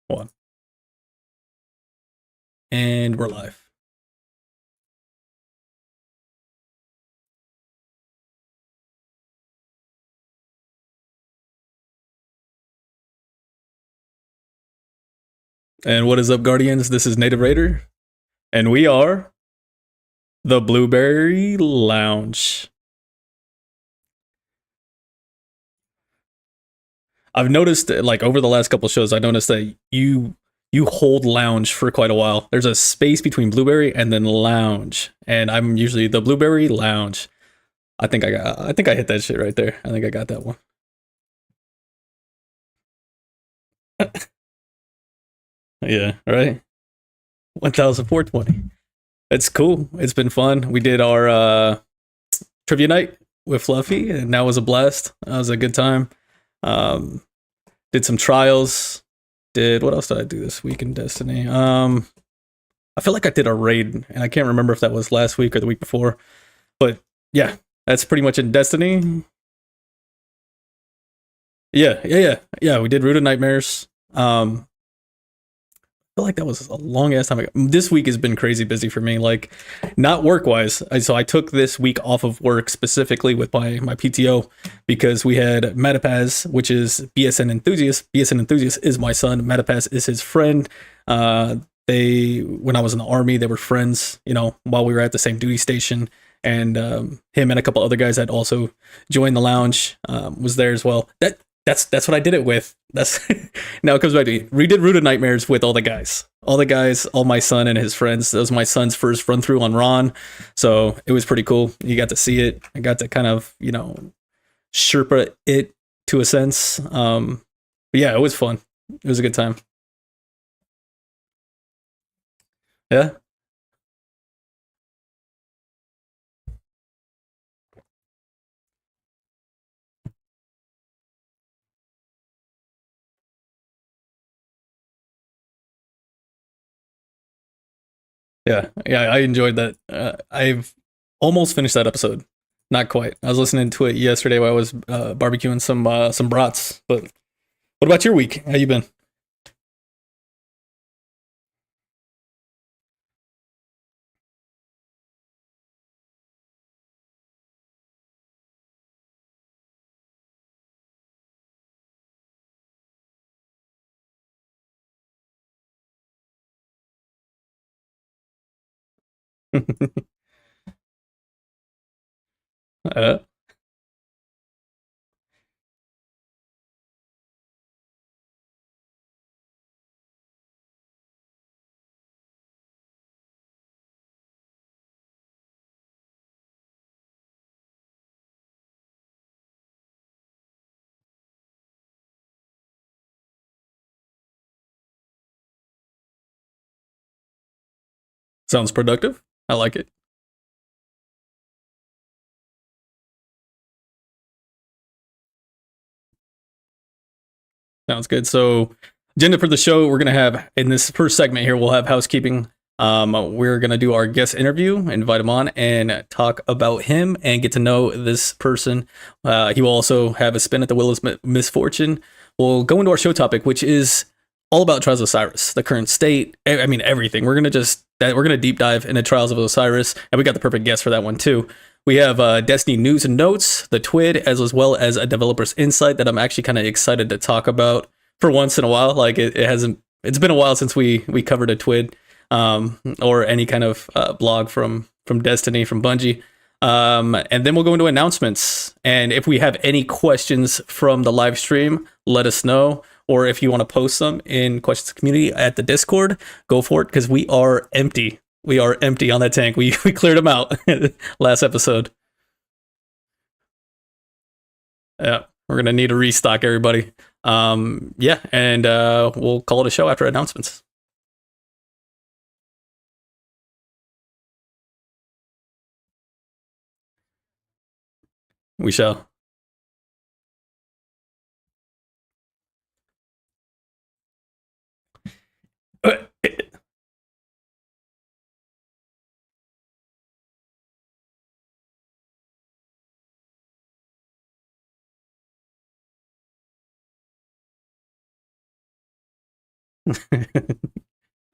One. And we're live. And what is up, Guardians? This is Native Raider, and we are the BlueBerry Lounge. I've noticed, like over the last couple shows, I noticed that you hold lounge for quite a while. There's a space between BlueBerry and then lounge, and I'm usually the BlueBerry Lounge. I think I hit that shit right there. I think I got that one. Yeah, right. 1,420. It's cool. It's been fun. We did our trivia night with Fluffy, and that was a blast. That was a good time. Um, did some trials. Did what else did I do this week in Destiny? I feel like I did a raid, and I can't remember if that was last week or the week before. But yeah, that's pretty much in Destiny. Yeah. We did Root of Nightmares. Feel like that was a long ass time ago. This week has been crazy busy for me, like not work wise. So I took this week off of work specifically with my PTO because we had Matapaz, which is BSN enthusiast. BSN enthusiast is my son. Matapaz is his friend. They when I was in the army, they were friends. You know, while we were at the same duty station, and him and a couple other guys that also joined the lounge was there as well. That's what I did it with. That's now it comes back to we did Root of Nightmares with all the guys. All my son and his friends. That was my son's first run through on Ron. So it was pretty cool. You got to see it. I got to kind of, Sherpa it to a sense. But yeah, it was fun. It was a good time. Yeah. Yeah, I enjoyed that. I've almost finished that episode. Not quite. I was listening to it yesterday while I was barbecuing some brats. But what about your week? How you been? uh, Sounds productive. I like it. Sounds good. So, agenda for the show, we're gonna have in this first segment here, we'll have housekeeping. We're gonna do our guest interview, invite him on, and talk about him and get to know this person. He will also have a spin at the Wheel of Misfortune. We'll go into our show topic, which is all about Trials of Osiris, the current state. I mean, everything. We're gonna deep dive into Trials of Osiris, and we got the perfect guest for that one too. We have Destiny news and notes, the TWID, as well as a developer's insight that I'm actually kind of excited to talk about for once in a while. Like it hasn't. It's been a while since we covered a TWID or any kind of blog from Destiny from Bungie. And then we'll go into announcements. And if we have any questions from the live stream, let us know. Or if you want to post them in questions community at the Discord, go for it because we are empty. We are empty on that tank. We cleared them out last episode. Yeah, we're gonna need to restock everybody. Yeah, and we'll call it a show after announcements. We shall.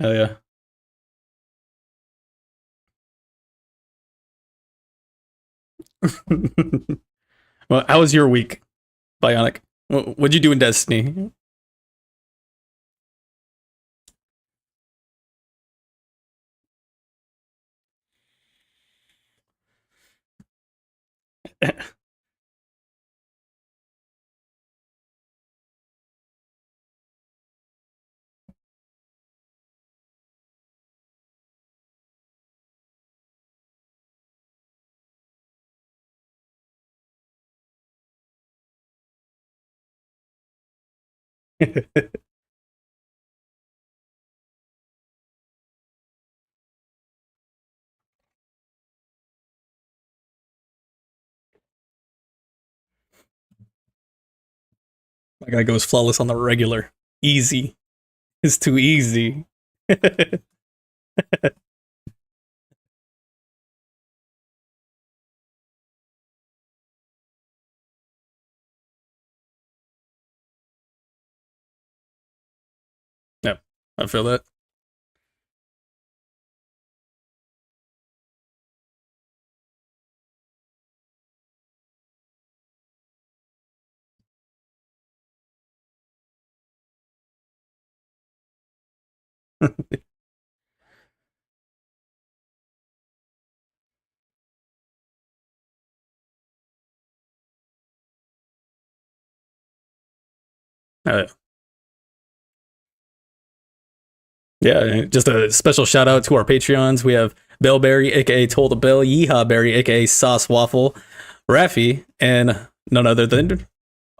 Oh yeah. Well, how was your week, Bionic? What'd you do in Destiny? My guy goes flawless on the regular. Easy. It's too easy. Yep, I feel that. Uh, yeah, just a special shout out to our Patreons. We have BlueBerry, aka Toll the Bill, Yeehaw Berry, aka Sauce Waffle, Raffi, and none other than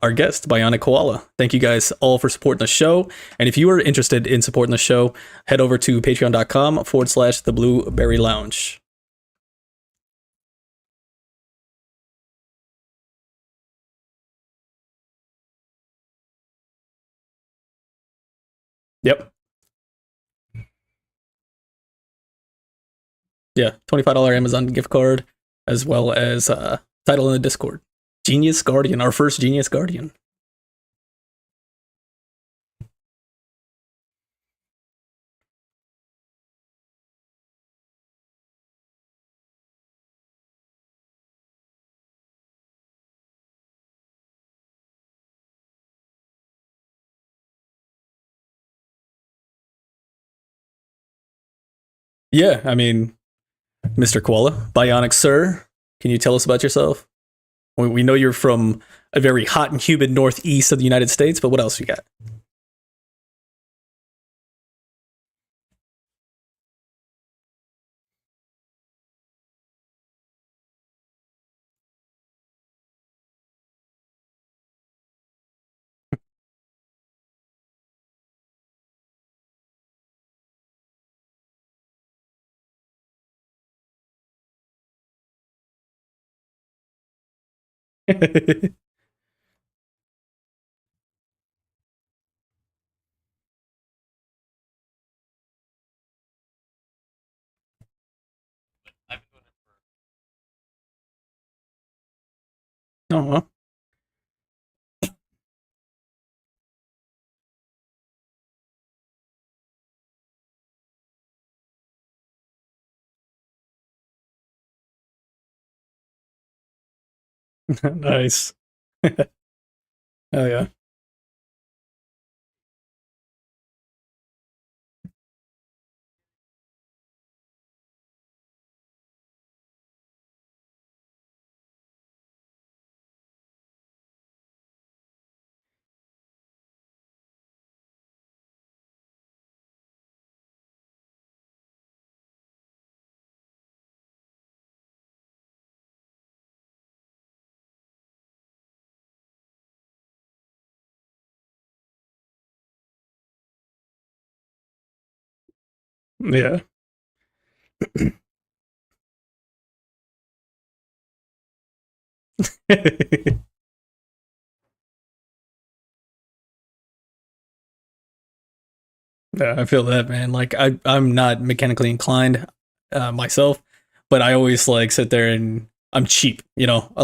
our guest, BionicKoala. Thank you guys all for supporting the show. And if you are interested in supporting the show, head over to patreon.com/, the Blueberry Lounge. Yep. Yeah. $25 Amazon gift card, as well as title in the Discord. Genius Guardian, our first Genius Guardian. Yeah, I mean, Mr. Koala, Bionic Sir, can you tell us about yourself? We know you're from a very hot and humid northeast of the United States, but what else you got? Oh, nice. Oh yeah. Yeah. Yeah, I feel that, man. Like I'm not mechanically inclined myself, but I always like sit there and I'm cheap, you know. I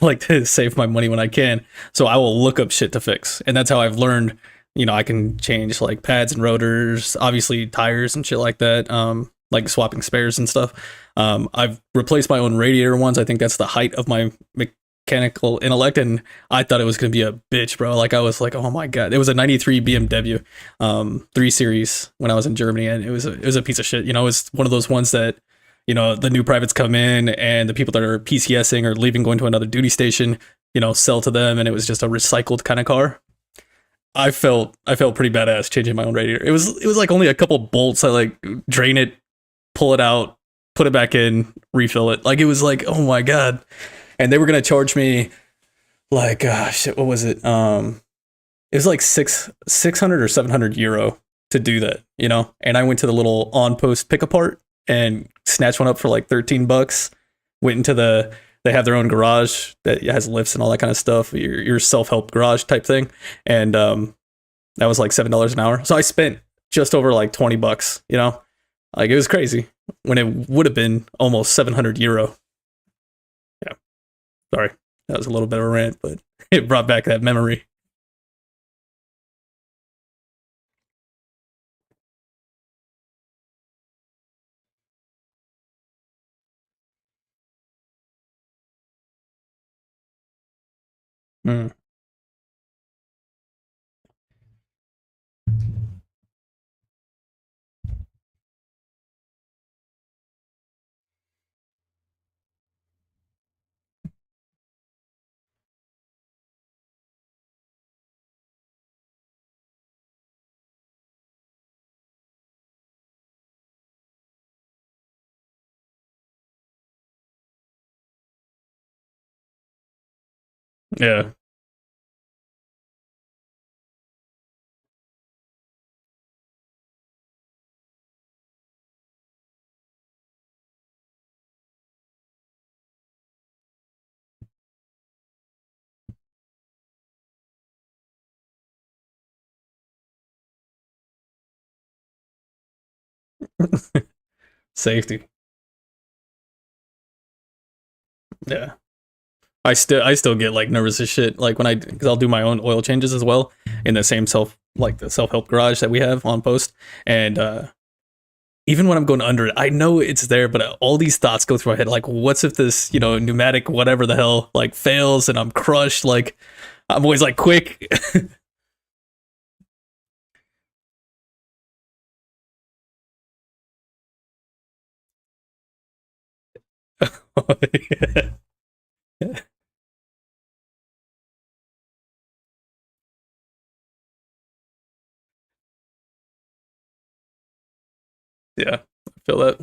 like to save my money when I can, so I will look up shit to fix, and that's how I've learned I can change like pads and rotors, obviously tires and shit like that. Like swapping spares and stuff. I've replaced my own radiator ones. I think that's the height of my mechanical intellect, and I thought it was gonna be a bitch, bro. Like I was like, oh my god, it was a '93 BMW, 3 Series when I was in Germany, and it was a piece of shit. It's one of those ones that the new privates come in, and the people that are PCSing or leaving, going to another duty station, sell to them, and it was just a recycled kind of car. I felt pretty badass changing my own radiator. It was like only a couple bolts. I like drain it, pull it out, put it back in, refill it. Like it was like, oh my god. And they were gonna charge me like shit, what was it? It was like 600 or 700 euro to do that, And I went to the little on post pick apart and snatched one up for like 13 bucks. Went into they have their own garage that has lifts and all that kind of stuff. Your self-help garage type thing. And that was like $7 an hour. So I spent just over like 20 bucks, Like it was crazy when it would have been almost 700 euro. Yeah. Sorry. That was a little bit of a rant, but it brought back that memory. Mm, yeah. Safety. Yeah. I still get like nervous as shit like when because I'll do my own oil changes as well in the same the self-help garage that we have on post. And even when I'm going under it, I know it's there, but all these thoughts go through my head like, what's if this, pneumatic whatever the hell like fails and I'm crushed? Like I'm always like quick. Yeah, I feel that.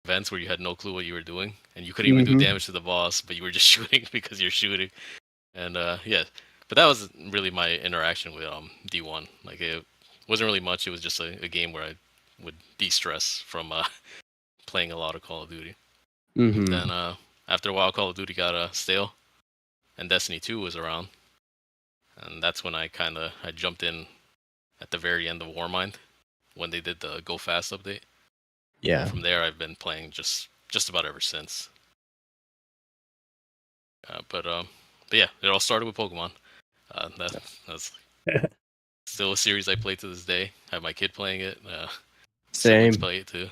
events where you had no clue what you were doing, and you couldn't even do damage to the boss, but you were just shooting because you're shooting. And yeah, but that was really my interaction with D1. Like it wasn't really much. It was just a game where I would de-stress from playing a lot of Call of Duty. Then after a while, Call of Duty got stale, and Destiny 2 was around, and that's when I jumped in at the very end of Warmind when they did the Go Fast update. Yeah. And from there, I've been playing just about ever since. But yeah, it all started with Pokemon. That's still a series I play to this day. I have my kid playing it. Same. Play it too.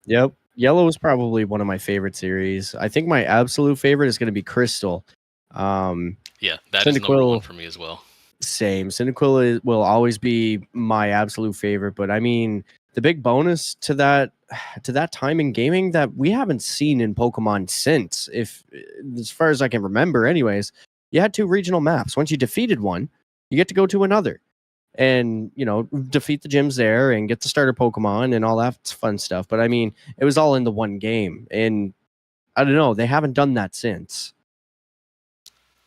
Yep. Yellow is probably one of my favorite series. I think my absolute favorite is going to be Crystal. Yeah, that is number one for me as well. Same. Cyndaquil will always be my absolute favorite. But I mean, the big bonus to that time in gaming that we haven't seen in Pokemon since, as far as I can remember, anyways, you had 2 regional maps. Once you defeated one, you get to go to another. And, defeat the gyms there and get the starter Pokemon and all that fun stuff. But I mean, it was all in the one game. And I don't know, they haven't done that since.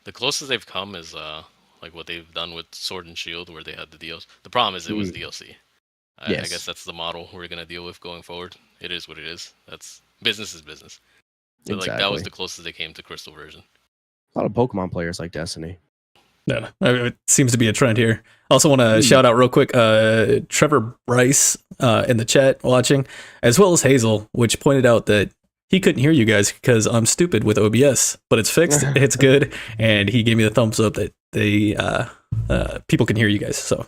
The closest they've come is like what they've done with Sword and Shield, where they had the DLC. The problem is it was DLC. I guess that's the model we're going to deal with going forward. It is what it is. That's business is business. But exactly. that was the closest they came to Crystal version. A lot of Pokemon players like Destiny. Yeah, it seems to be a trend here. I also want to shout out real quick Trevor Bryce in the chat watching, as well as Hazel, which pointed out that he couldn't hear you guys because I'm stupid with OBS, but it's fixed, it's good, and he gave me the thumbs up that they people can hear you guys. So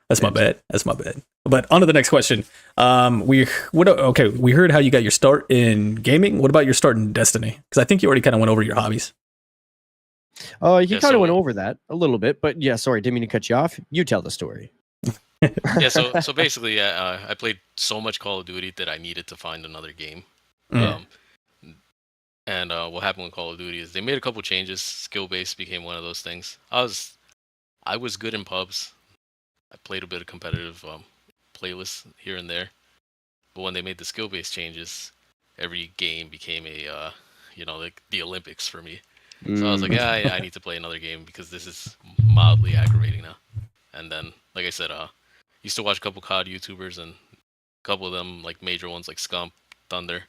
that's my bad. That's my bad. But on to the next question. We heard how you got your start in gaming. What about your start in Destiny? Because I think you already kind of went over your hobbies. He kind of went over that a little bit, but yeah, sorry, didn't mean to cut you off. You tell the story. Yeah, so basically, I played so much Call of Duty that I needed to find another game. And what happened with Call of Duty is they made a couple changes. Skill-based became one of those things. I was good in pubs. I played a bit of competitive playlists here and there. But when they made the skill-based changes, every game became a like the Olympics for me. So I was like, yeah, I need to play another game because this is mildly aggravating now. And then, like I said, used to watch a couple COD YouTubers, and a couple of them, like major ones like Scump, Thunder.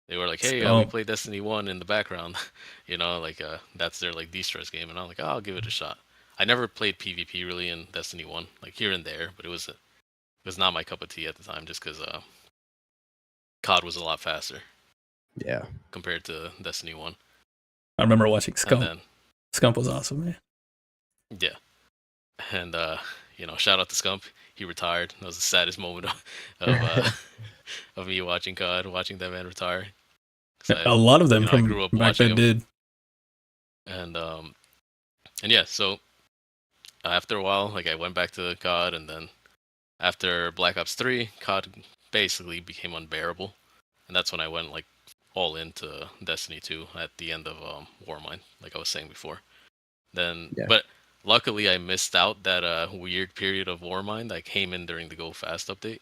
They were like, hey, we play Destiny 1 in the background. That's their like de-stress game. And I'm like, I'll give it a shot. I never played PvP really in Destiny 1, like here and there, but it was not my cup of tea at the time just because COD was a lot faster. Yeah. Compared to Destiny 1. I remember watching Scump. Scump was awesome, man. Yeah. And, shout out to Scump. He retired. That was the saddest moment of me watching COD, watching that man retire. A lot of them from back then did. And yeah, so after a while, like I went back to COD, and then after Black Ops 3, COD basically became unbearable. And that's when I went like all into Destiny 2 at the end of Warmind, like I was saying before. But luckily I missed out that weird period of Warmind that came in during the Go Fast update.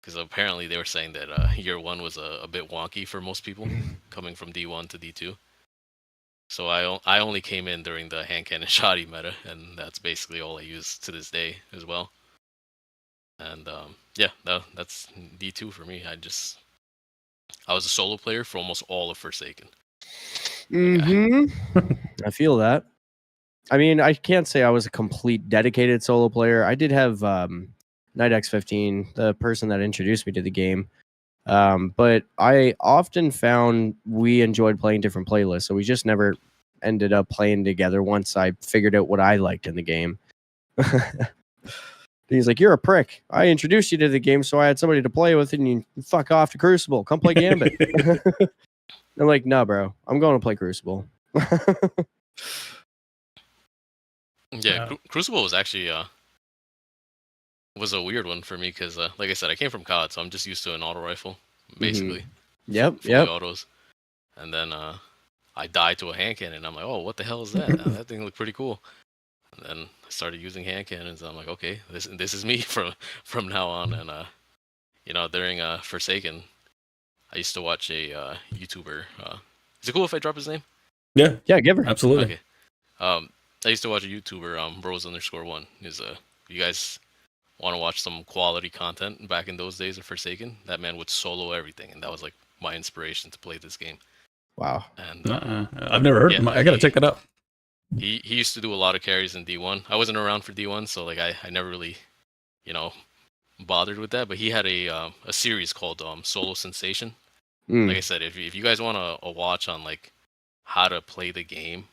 Because apparently they were saying that year 1 was a bit wonky for most people, coming from D1 to D2. So I only came in during the hand cannon shoddy meta, and that's basically all I use to this day as well. And that's D2 for me. I was a solo player for almost all of Forsaken. I feel that. I mean, I can't say I was a complete dedicated solo player. I did have NightX15, the person that introduced me to the game. But I often found we enjoyed playing different playlists, so we just never ended up playing together once I figured out what I liked in the game. He's like, you're a prick. I introduced you to the game, so I had somebody to play with, and you fuck off to Crucible. Come play Gambit. I'm like, nah, bro. I'm going to play Crucible. Yeah, Crucible was actually was a weird one for me because, like I said, I came from COD, so I'm just used to an auto rifle, basically. Yep. Autos. And then I died to a hand cannon, and I'm like, oh, what the hell is that? That thing looked pretty cool. And then I started using hand cannons, and I'm like, okay, this is me from now on. And during Forsaken, I used to watch a YouTuber. Is it cool if I drop his name? Yeah, Yeah, give her. absolutely. Okay. I used to watch a YouTuber, Bros_1. Is you guys want to watch some quality content back in those days of Forsaken? That man would solo everything, and that was like my inspiration to play this game. Wow. And I've never heard of him. I gotta check that out. He used to do a lot of carries in D1. I wasn't around for D1, so like I never really, bothered with that. But he had a series called Solo Sensation. Like I said, if you guys want a watch on like how to play the game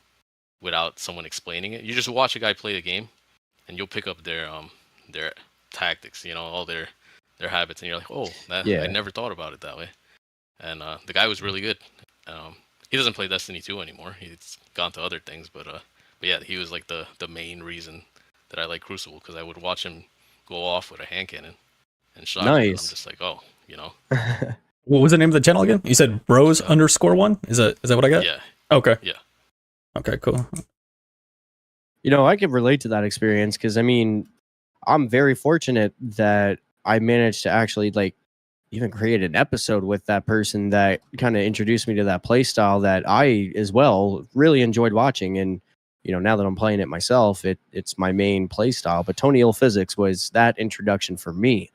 without someone explaining it, you just watch a guy play the game, and you'll pick up their tactics, all their habits, and you're like, oh, I never thought about it that way. And the guy was really good. He doesn't play Destiny 2 anymore. He's gone to other things, but yeah, he was like the main reason that I like Crucible, because I would watch him go off with a hand cannon and shot. Nice. And I'm just like, oh, What was the name of the channel again? You said Bros_1? Is that what I got? Yeah. Okay. Yeah. Okay, cool. I can relate to that experience because I'm very fortunate that I managed to actually like even create an episode with that person that kind of introduced me to that play style that I as well really enjoyed watching. And now that I'm playing it myself, it's my main play style. But Tony Ill Physics was that introduction for me.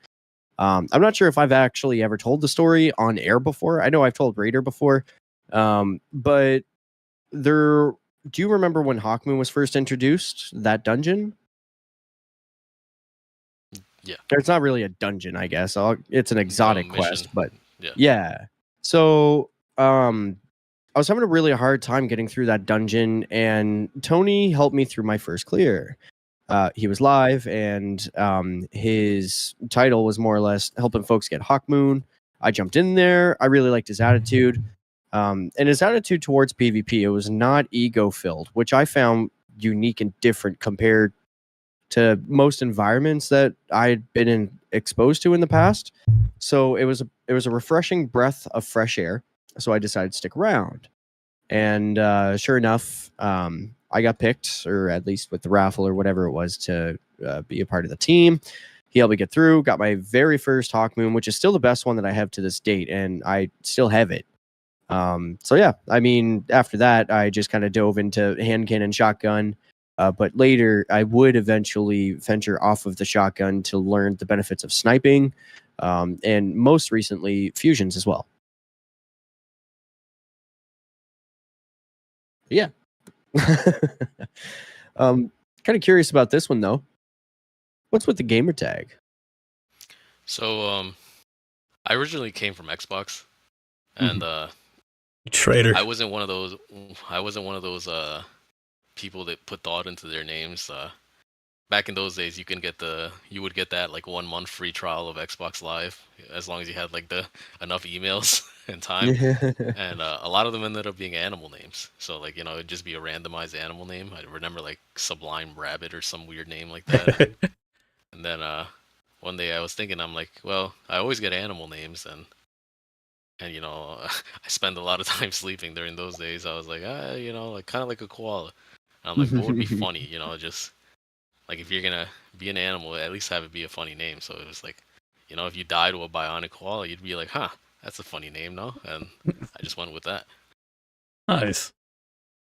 I'm not sure if I've actually ever told the story on air before. I know I've told Raider before, but do you remember when Hawkmoon was first introduced? That dungeon? Yeah. It's not really a dungeon, I guess. It's an exotic quest, but yeah. So, I was having a really hard time getting through that dungeon, and Tony helped me through my first clear. He was live, and his title was more or less helping folks get Hawkmoon. I jumped in there. I really liked his attitude. And his attitude towards PvP, it was not ego-filled, which I found unique and different compared to most environments that I'd been exposed to in the past. So it was a refreshing breath of fresh air. So I decided to stick around. And sure enough, I got picked, or at least with the raffle or whatever it was, to be a part of the team. He helped me get through, got my very first Hawkmoon, which is still the best one that I have to this date, and I still have it. So yeah, after that, I just kind of dove into hand cannon shotgun. But later, I would eventually venture off of the shotgun to learn the benefits of sniping, and most recently, fusions as well. Yeah. Kind of curious about this one, though. What's with the gamer tag? So, I originally came from Xbox, and traitor. I wasn't one of those people that put thought into their names. Back in those days, you would get that like 1 month free trial of Xbox Live as long as you had like enough emails and time. And a lot of them ended up being animal names. So like it'd just be a randomized animal name. I remember like Sublime Rabbit or some weird name like that. And then one day I was thinking, I'm like, well, I always get animal names, and I spend a lot of time sleeping during those days. I was like, like kind of like a koala. And I'm like, what would be funny? Just like if you're gonna be an animal, at least have it be a funny name. So it was like, if you die to a BionicKoala, you'd be like, huh, that's a funny name, no? And I just went with that. Nice.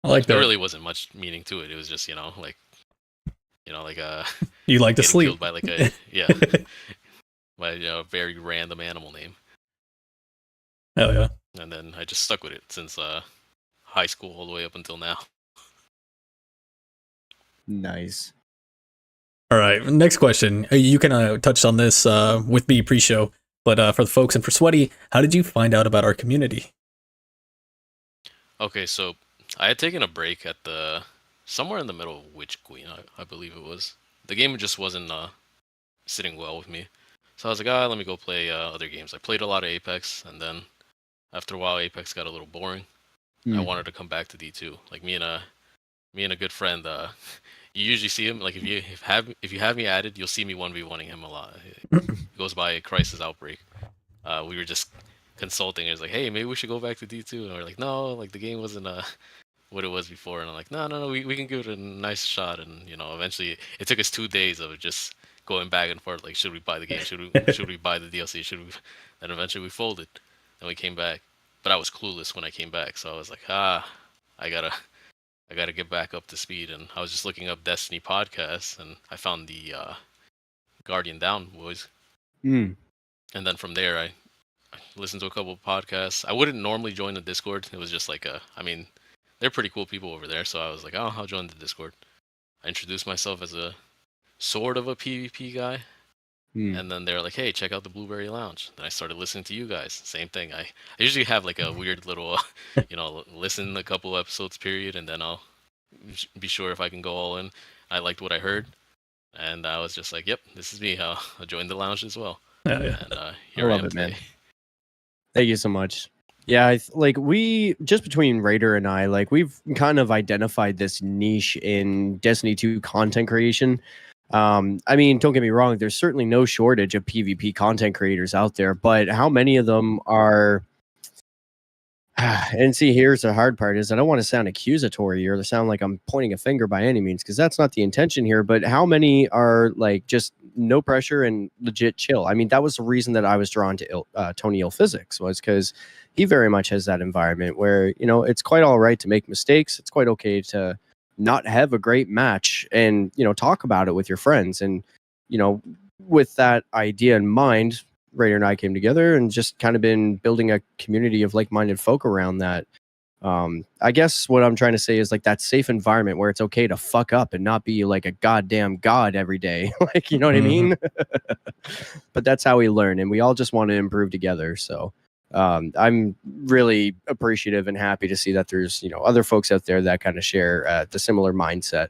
I like that. There really wasn't much meaning to it. It was just, like you like to sleep killed by like by a very random animal name. Hell yeah. And then I just stuck with it since high school all the way up until now. Nice. All right, next question. You kind of touched on this with me pre-show, but for the folks and for Sweaty, how did you find out about our community? Okay, so I had taken a break at somewhere in the middle of Witch Queen, I believe it was. The game just wasn't sitting well with me. So I was like, let me go play other games. I played a lot of Apex, and then after a while, Apex got a little boring. I wanted to come back to D2. Like me and a good friend, you usually see him. Like if you have me added, you'll see me 1v1ing him a lot. It goes by Crisis Outbreak. We were just consulting. It was like, hey, maybe we should go back to D2, and we're like, no, like the game wasn't what it was before. And I'm like, no, we can give it a nice shot. And eventually, it took us 2 days of just going back and forth. Like, should we buy the game? Should we buy the DLC? And eventually we folded. Then we came back, but I was clueless when I came back, so I was like, I gotta get back up to speed. And I was just looking up Destiny podcasts, and I found the Guardian Down boys. Mm. And then from there, I listened to a couple of podcasts. I wouldn't normally join the Discord. It was just like they're pretty cool people over there, so I was like, oh, I'll join the Discord. I introduced myself as a sort of a PvP guy. And then they're like, hey, check out the BlueBerry Lounge. Then I started listening to you guys. Same thing. I usually have like a weird little, listen a couple episodes period, and then I'll be sure if I can go all in. I liked what I heard, and I was just like, yep, this is me. I'll join the lounge as well. Yeah, yeah. And here I I love am it, man. today. Thank you so much. Yeah, we just between Raider and I, like we've kind of identified this niche in Destiny 2 content creation. I mean, don't get me wrong, there's certainly no shortage of PvP content creators out there, but how many of them are and see, here's the hard part is I don't want to sound accusatory or to sound like I'm pointing a finger by any means, because that's not the intention here, but how many are like just no pressure and legit chill? I mean, that was the reason that I was drawn to Tony Physics, was because he very much has that environment where, it's quite all right to make mistakes. It's quite okay to not have a great match and, talk about it with your friends. And, with that idea in mind, Raider and I came together and just kind of been building a community of like-minded folk around that. I guess what I'm trying to say is like that safe environment where it's okay to fuck up and not be like a goddamn god every day. Like, you know what I mean? But that's how we learn, and we all just want to improve together. So I'm really appreciative and happy to see that there's, other folks out there that kind of share the similar mindset.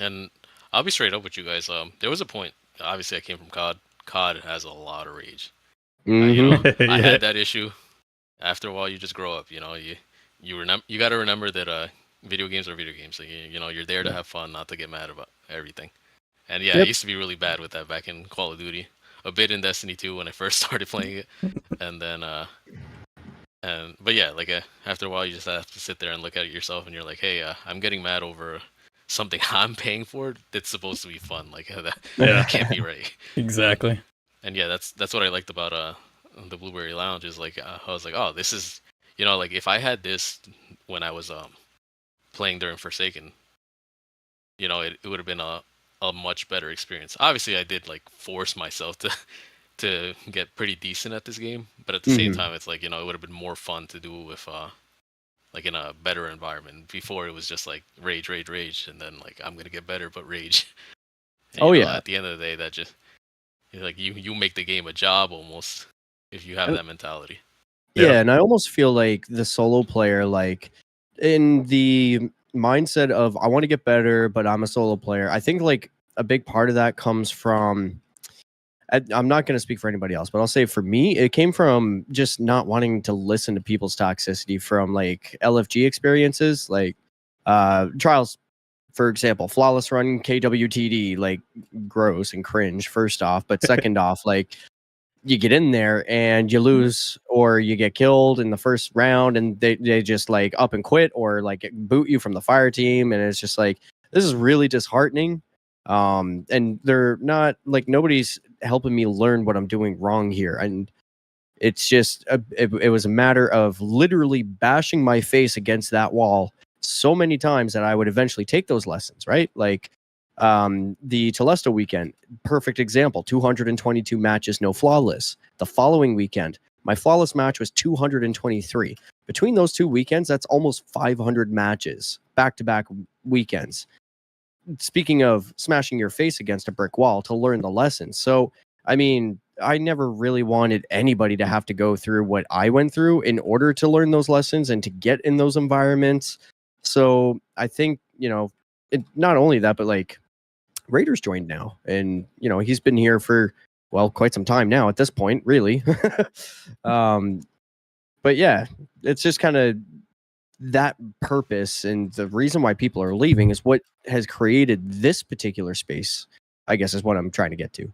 And I'll be straight up with you guys. There was a point, obviously I came from COD. COD has a lot of rage. I had that issue. After a while, you just grow up. You got to remember that video games are video games. So you're there to have fun, not to get mad about everything. And yeah, I used to be really bad with that back in Call of Duty. A bit in Destiny 2 when I first started playing it, and then but yeah, like after a while, you just have to sit there and look at it yourself, and you're like, hey, I'm getting mad over something I'm paying for that's supposed to be fun. Like that can't be right. Exactly. And yeah, that's what I liked about the BlueBerry Lounge is like I was like, oh, this is like if I had this when I was playing during Forsaken, it would have been a much better experience. Obviously, I did like force myself to get pretty decent at this game, but at the same time, it's like it would have been more fun to do with like in a better environment. Before it was just like rage, and then like I'm gonna get better, but rage. And, at the end of the day, that just like you make the game a job almost if you have that mentality. Yeah, and I almost feel like the solo player, like in the mindset of I want to get better, but I'm a solo player. I think like a big part of that comes from. I'm not going to speak for anybody else, but I'll say for me, it came from just not wanting to listen to people's toxicity from like LFG experiences, like trials, for example, flawless run KWTD, like gross and cringe first off, but second off, like you get in there and you lose or you get killed in the first round and they just like up and quit or like boot you from the fire team. And it's just like, this is really disheartening. And they're not like nobody's helping me learn what I'm doing wrong here. And it's just it was a matter of literally bashing my face against that wall so many times that I would eventually take those lessons, right? Like the Telesto weekend, perfect example, 222 matches, no flawless. The following weekend, my flawless match was 223. Between those two weekends, that's almost 500 matches, back-to-back weekends. Speaking of smashing your face against a brick wall to learn the lessons. So, I mean, I never really wanted anybody to have to go through what I went through in order to learn those lessons and to get in those environments. So I think, not only that, but like Raiders joined now. And, he's been here for, well, quite some time now at this point, really. But yeah, it's just kind of that purpose, and the reason why people are leaving is what has created this particular space, I guess, is what I'm trying to get to.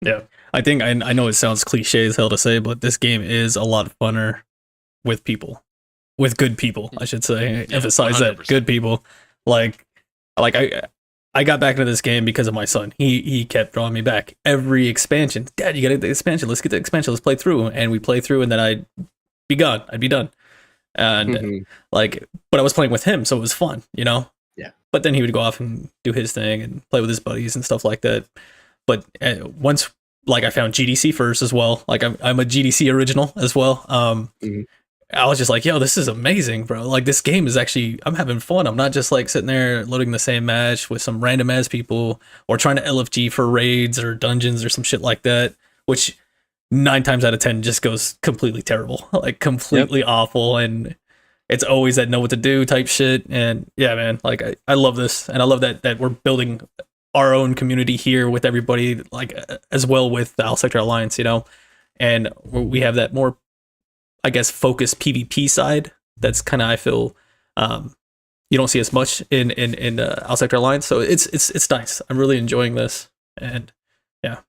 Yeah, I think I know it sounds cliche as hell to say, but this game is a lot funner with people, with good people, I should say. Yeah, Emphasize 100%. that, good people. Like I got back into this game because of my son. He kept drawing me back every expansion. Dad, you got to get the expansion. Let's get the expansion. Let's play through. And we play through, and then I'd be gone. I'd be done. And like, but I was playing with him, so it was fun, you know. Yeah. But then he would go off and do his thing and play with his buddies and stuff like that. But once, like, I found GDC first as well. Like, I'm a GDC original as well. I was just like, yo, this is amazing, bro. Like, this game is actually, I'm having fun. I'm not just like sitting there loading the same match with some random ass people or trying to LFG for raids or dungeons or some shit like that, which 9 times out of 10 just goes completely terrible, like completely awful. And it's always that know what to do type shit. And yeah, man, like I love this. And I love that we're building our own community here with everybody, like as well with the Owl Sector Alliance, you know, and we have that more, I guess, focused PvP side. That's kind of, I feel, you don't see as much in Owl Sector Alliance. So it's nice. I'm really enjoying this. And yeah.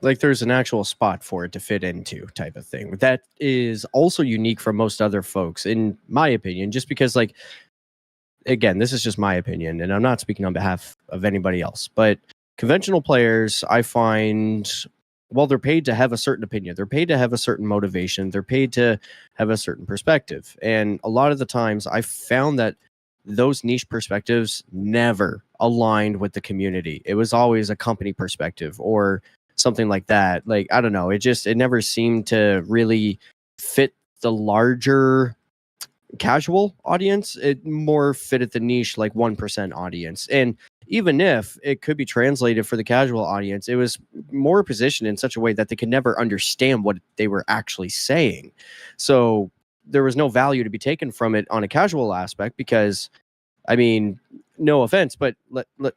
Like there's an actual spot for it to fit into type of thing. That is also unique from most other folks, in my opinion, just because, like, again, this is just my opinion, and I'm not speaking on behalf of anybody else, but conventional players, I find, well, they're paid to have a certain opinion. They're paid to have a certain motivation. They're paid to have a certain perspective. And a lot of the times I found that those niche perspectives never aligned with the community. It was always a company perspective or something like that. Like, I don't know. It never seemed to really fit the larger casual audience. It more fitted the niche, like 1% audience. And even if it could be translated for the casual audience, it was more positioned in such a way that they could never understand what they were actually saying. So there was no value to be taken from it on a casual aspect because, I mean, no offense, but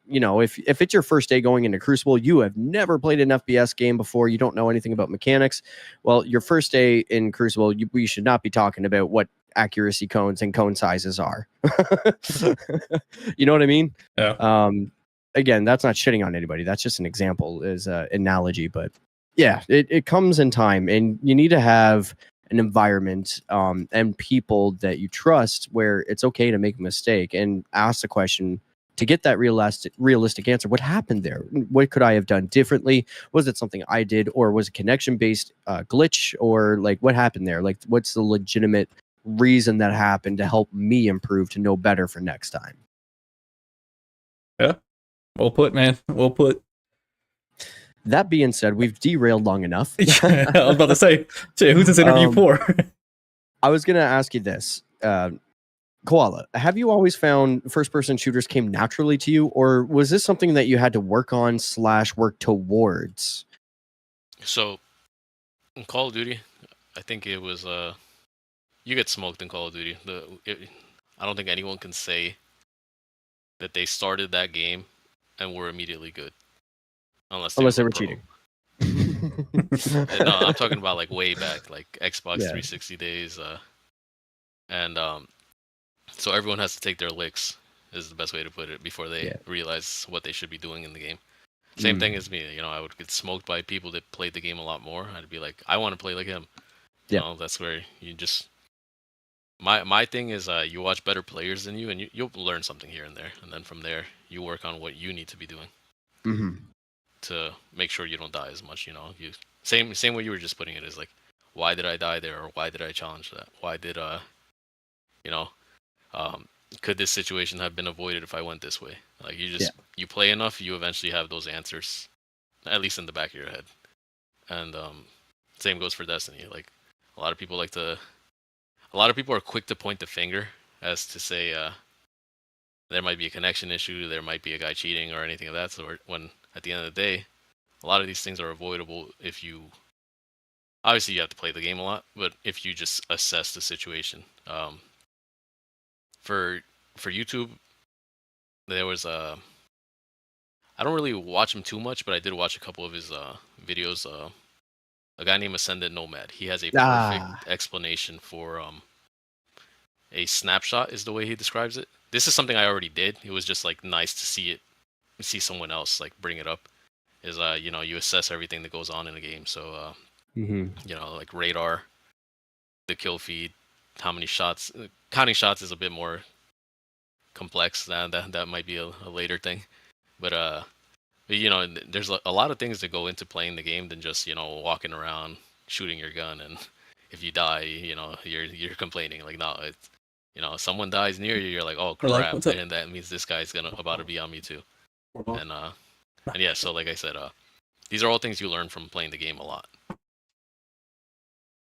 you know, if it's your first day going into Crucible, you have never played an FPS game before, you don't know anything about mechanics. Well, your first day in Crucible, we should not be talking about what accuracy cones and cone sizes are. You know what I mean? Yeah. Again, that's not shitting on anybody. That's just an example, is an analogy. But yeah, it comes in time, and you need to have an environment and people that you trust where it's okay to make a mistake and ask the question to get that realistic answer. What happened there? What could I have done differently? Was it something I did, or was it connection-based glitch, or like what happened there? Like, what's the legitimate reason that happened to help me improve to know better for next time? Yeah. Well put, man. Well put. That being said, we've derailed long enough. I was about to say, who's this interview for? I was going to ask you this. Koala, have you always found first-person shooters came naturally to you, or was this something that you had to work on / work towards? So, in Call of Duty, I think it was you get smoked in Call of Duty. I don't think anyone can say that they started that game and were immediately good, unless they were cheating. No, I'm talking about like way back, like Xbox 360 days, and so everyone has to take their licks, is the best way to put it, before they realize what they should be doing in the game. Same thing as me, you know, I would get smoked by people that played the game a lot more. I'd be like, I want to play like him. You know, that's where you just. My thing is, you watch better players than you, and you'll learn something here and there, and then from there you work on what you need to be doing to make sure you don't die as much. You know, same way you were just putting it, is like, why did I die there, or why did I challenge that? Why did you know, could this situation have been avoided if I went this way? Like, you play enough, you eventually have those answers, at least in the back of your head. And same goes for Destiny. Like, a lot of people are quick to point the finger as to say there might be a connection issue, there might be a guy cheating or anything of that sort, when at the end of the day, a lot of these things are avoidable if you, obviously you have to play the game a lot, but if you just assess the situation. For YouTube, there was I don't really watch him too much, but I did watch a couple of his videos. A guy named Ascendant Nomad. He has a perfect explanation for a snapshot, is the way he describes it. This is something I already did. It was just like nice to see someone else like bring it up. Is you know, you assess everything that goes on in a game. So you know, like radar, the kill feed, how many shots. Counting shots is a bit more complex. That might be a later thing. But there's a lot of things that go into playing the game than just walking around shooting your gun, and if you die, you're complaining. Like, no, it's someone dies near you, you're like, oh We're like, crap, what's up? and that means this guy's about to be on me too. And yeah, so like I said, these are all things you learn from playing the game a lot.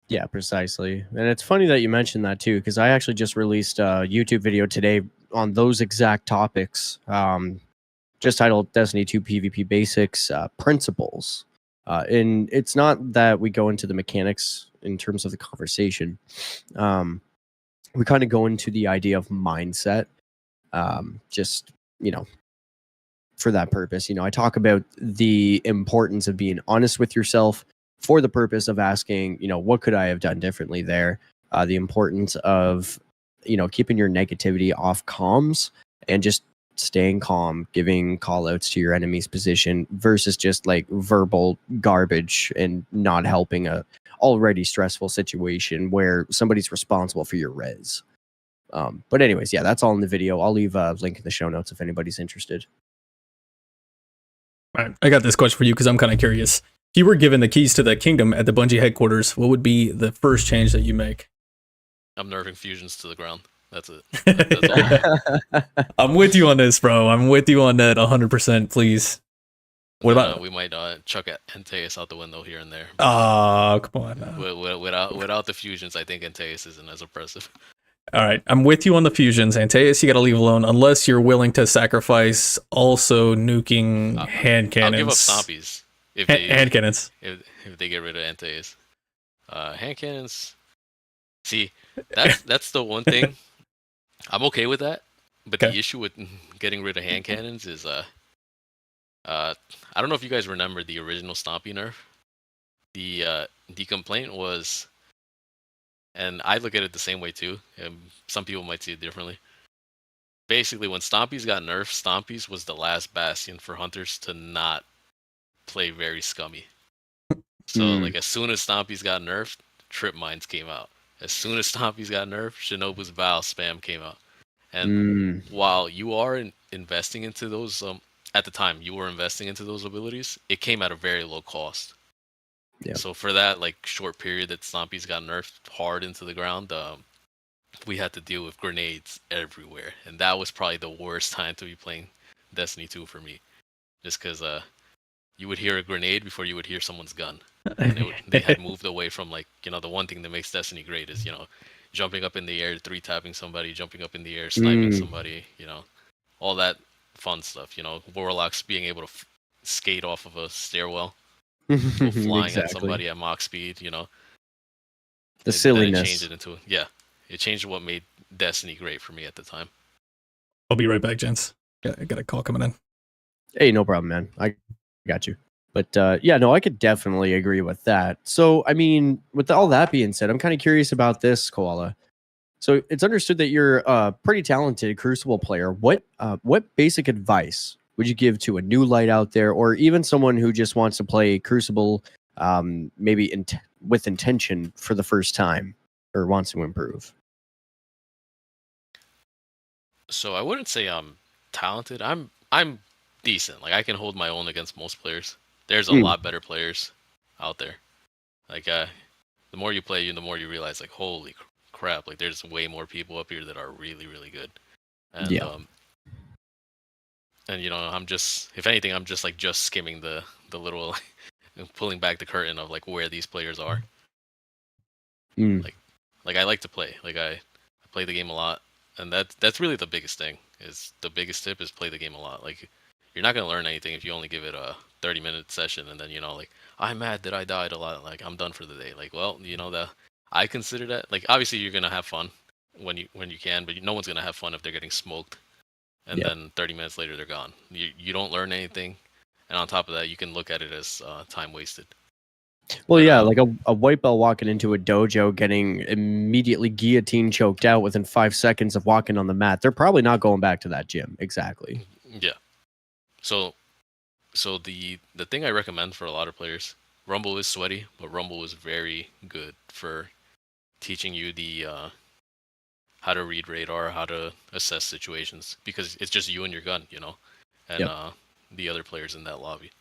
Yeah, precisely. And it's funny that you mentioned that too, because I actually just released a YouTube video today on those exact topics, just titled Destiny 2 PvP Basics Principles. And it's not that we go into the mechanics in terms of the conversation. We kind of go into the idea of mindset, just, for that purpose. I talk about the importance of being honest with yourself for the purpose of asking, what could I have done differently there? The importance of, keeping your negativity off comms and just staying calm, giving call outs to your enemy's position versus just like verbal garbage and not helping a already stressful situation where somebody's responsible for your res. But anyways, yeah, that's all in the video. I'll leave a link in the show notes if anybody's interested. All right, I got this question for you because I'm kind of curious. If you were given the keys to the kingdom at the Bungie headquarters, what would be the first change that you make? I'm nerfing fusions to the ground. That's it. That's all. I'm with you on this, bro. I'm with you on that 100%, please. What about... we might chuck Antaeus out the window here and there. Oh, come on. Without the fusions, I think Antaeus isn't as oppressive. All right, I'm with you on the fusions. Antaeus, you got to leave alone unless you're willing to sacrifice also nuking hand cannons. I'll give up Stompies. Hand cannons. If they get rid of Antaeus. Hand cannons. See, that's the one thing. I'm okay with that. But Okay. the issue with getting rid of hand cannons is I don't know if you guys remember the original Stompy nerf. The complaint was, and I look at it the same way too, and some people might see it differently. Basically, when Stompies got nerfed, Stompies was the last bastion for hunters to not play very scummy. So like as soon as Stompies got nerfed, Trip Mines came out. As soon as Stompies got nerfed, Shinobu's Vow spam came out. And while you are investing into those, at the time you were investing into those abilities, it came at a very low cost. Yeah. So for that like short period that Stompies got nerfed hard into the ground, we had to deal with grenades everywhere, and that was probably the worst time to be playing Destiny 2 for me, just because you would hear a grenade before you would hear someone's gun. And they had moved away from like the one thing that makes Destiny great is jumping up in the air, 3-tapping somebody, jumping up in the air, sniping somebody, all that fun stuff. Warlocks being able to skate off of a stairwell, go flying at somebody at Mach speed. The silliness. It changed it into it changed what made Destiny great for me at the time. I'll be right back, gents. Got a call coming in. Hey, no problem, man. I got you. But yeah, no, I could definitely agree with that. So, I mean, with all that being said, I'm kind of curious about this, Koala. So it's understood that you're a pretty talented Crucible player. What basic advice would you give to a new light out there, or even someone who just wants to play Crucible, maybe with intention for the first time, or wants to improve? So I wouldn't say I'm talented. I'm decent. Like I can hold my own against most players. There's a lot better players out there. Like the more you play, the more you realize like holy crap, like there's way more people up here that are really really good. And and I'm just, if anything, I'm just skimming the little pulling back the curtain of like where these players are. Like I like to play. Like I play the game a lot. And that's really the biggest thing. Is the biggest tip is play the game a lot. Like you're not gonna learn anything if you only give it a 30-minute session and then like I'm mad that I died a lot. Like I'm done for the day. Like well I consider that like obviously you're gonna have fun when you can, but no one's gonna have fun if they're getting smoked and then 30 minutes later they're gone. You don't learn anything, and on top of that you can look at it as time wasted. Well, yeah, like a white belt walking into a dojo getting immediately guillotine choked out within 5 seconds of walking on the mat. They're probably not going back to that gym. Exactly. Yeah. So the thing I recommend for a lot of players, Rumble is sweaty, but Rumble is very good for teaching you the how to read radar, how to assess situations, because it's just you and your gun, and the other players in that lobby.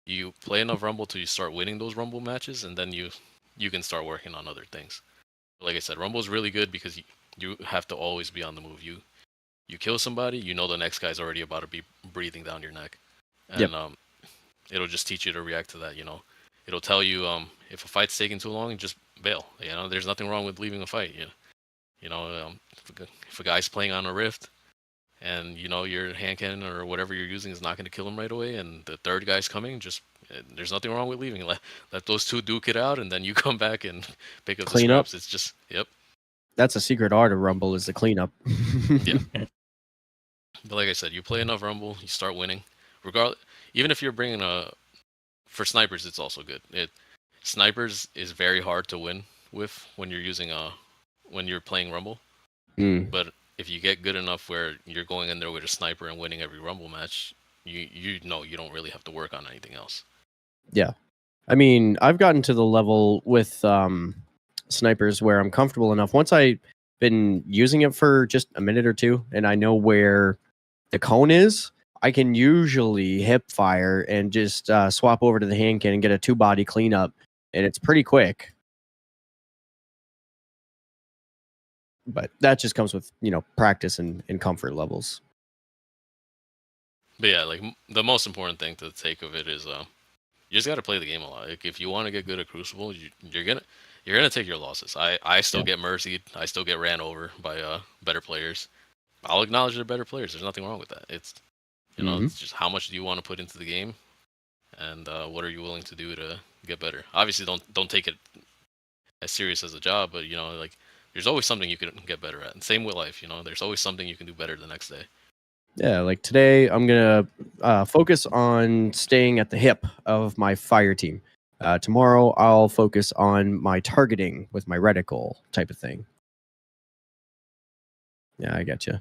You play enough Rumble till you start winning those Rumble matches, and then you can start working on other things. Like I said, Rumble is really good because you have to always be on the move. You kill somebody, you know the next guy's already about to be breathing down your neck, and it'll just teach you to react to that. It'll tell you if a fight's taking too long, just bail. There's nothing wrong with leaving a fight. If a guy's playing on a rift, and your hand cannon or whatever you're using is not going to kill him right away, and the third guy's coming, just there's nothing wrong with leaving. Let those two duke it out, and then you come back and pick up Clean the up. scraps. It's just That's a secret art of Rumble, is the cleanup. yeah. But like I said, you play enough Rumble, you start winning. Even if you're bringing for snipers, it's also good. Snipers is very hard to win with when you're playing Rumble. But if you get good enough where you're going in there with a sniper and winning every Rumble match, you don't really have to work on anything else. Yeah. I mean, I've gotten to the level with snipers where I'm comfortable enough. Once I've been using it for just a minute or two and I know where the cone is, I can usually hip fire and just swap over to the hand cannon and get a 2-body cleanup, and it's pretty quick. But that just comes with, practice and comfort levels. But yeah, like the most important thing to take of it is you just got to play the game a lot. Like, if you want to get good at Crucible, you're gonna take your losses. I still get mercied. I still get ran over by better players. I'll acknowledge they're better players. There's nothing wrong with that. It's it's just how much do you want to put into the game, and what are you willing to do to get better. Obviously, don't take it as serious as a job, but there's always something you can get better at. And same with life, there's always something you can do better the next day. Yeah, like today, I'm going to focus on staying at the hip of my fire team. Tomorrow, I'll focus on my targeting with my reticle type of thing. Yeah, I got you.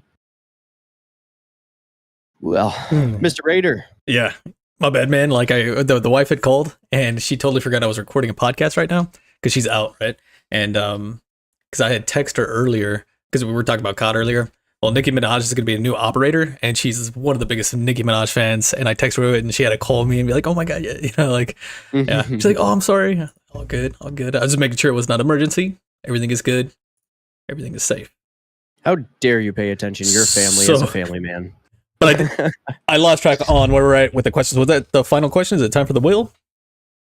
Well, Mr. Raider. Yeah, my bad, man. Like the wife had called and she totally forgot I was recording a podcast right now because she's out, right? And because I had texted her earlier because we were talking about COD earlier. Well, Nicki Minaj is going to be a new operator, and she's one of the biggest Nicki Minaj fans. And I texted her, and she had to call me and be like, "Oh my god, yeah." Yeah. She's like, "Oh, I'm sorry. All good, all good. I was just making sure it was not an emergency. Everything is good. Everything is safe." How dare you pay attention to your family as a family man? But I lost track on where we're at with the questions. Was that the final question? Is it time for the wheel?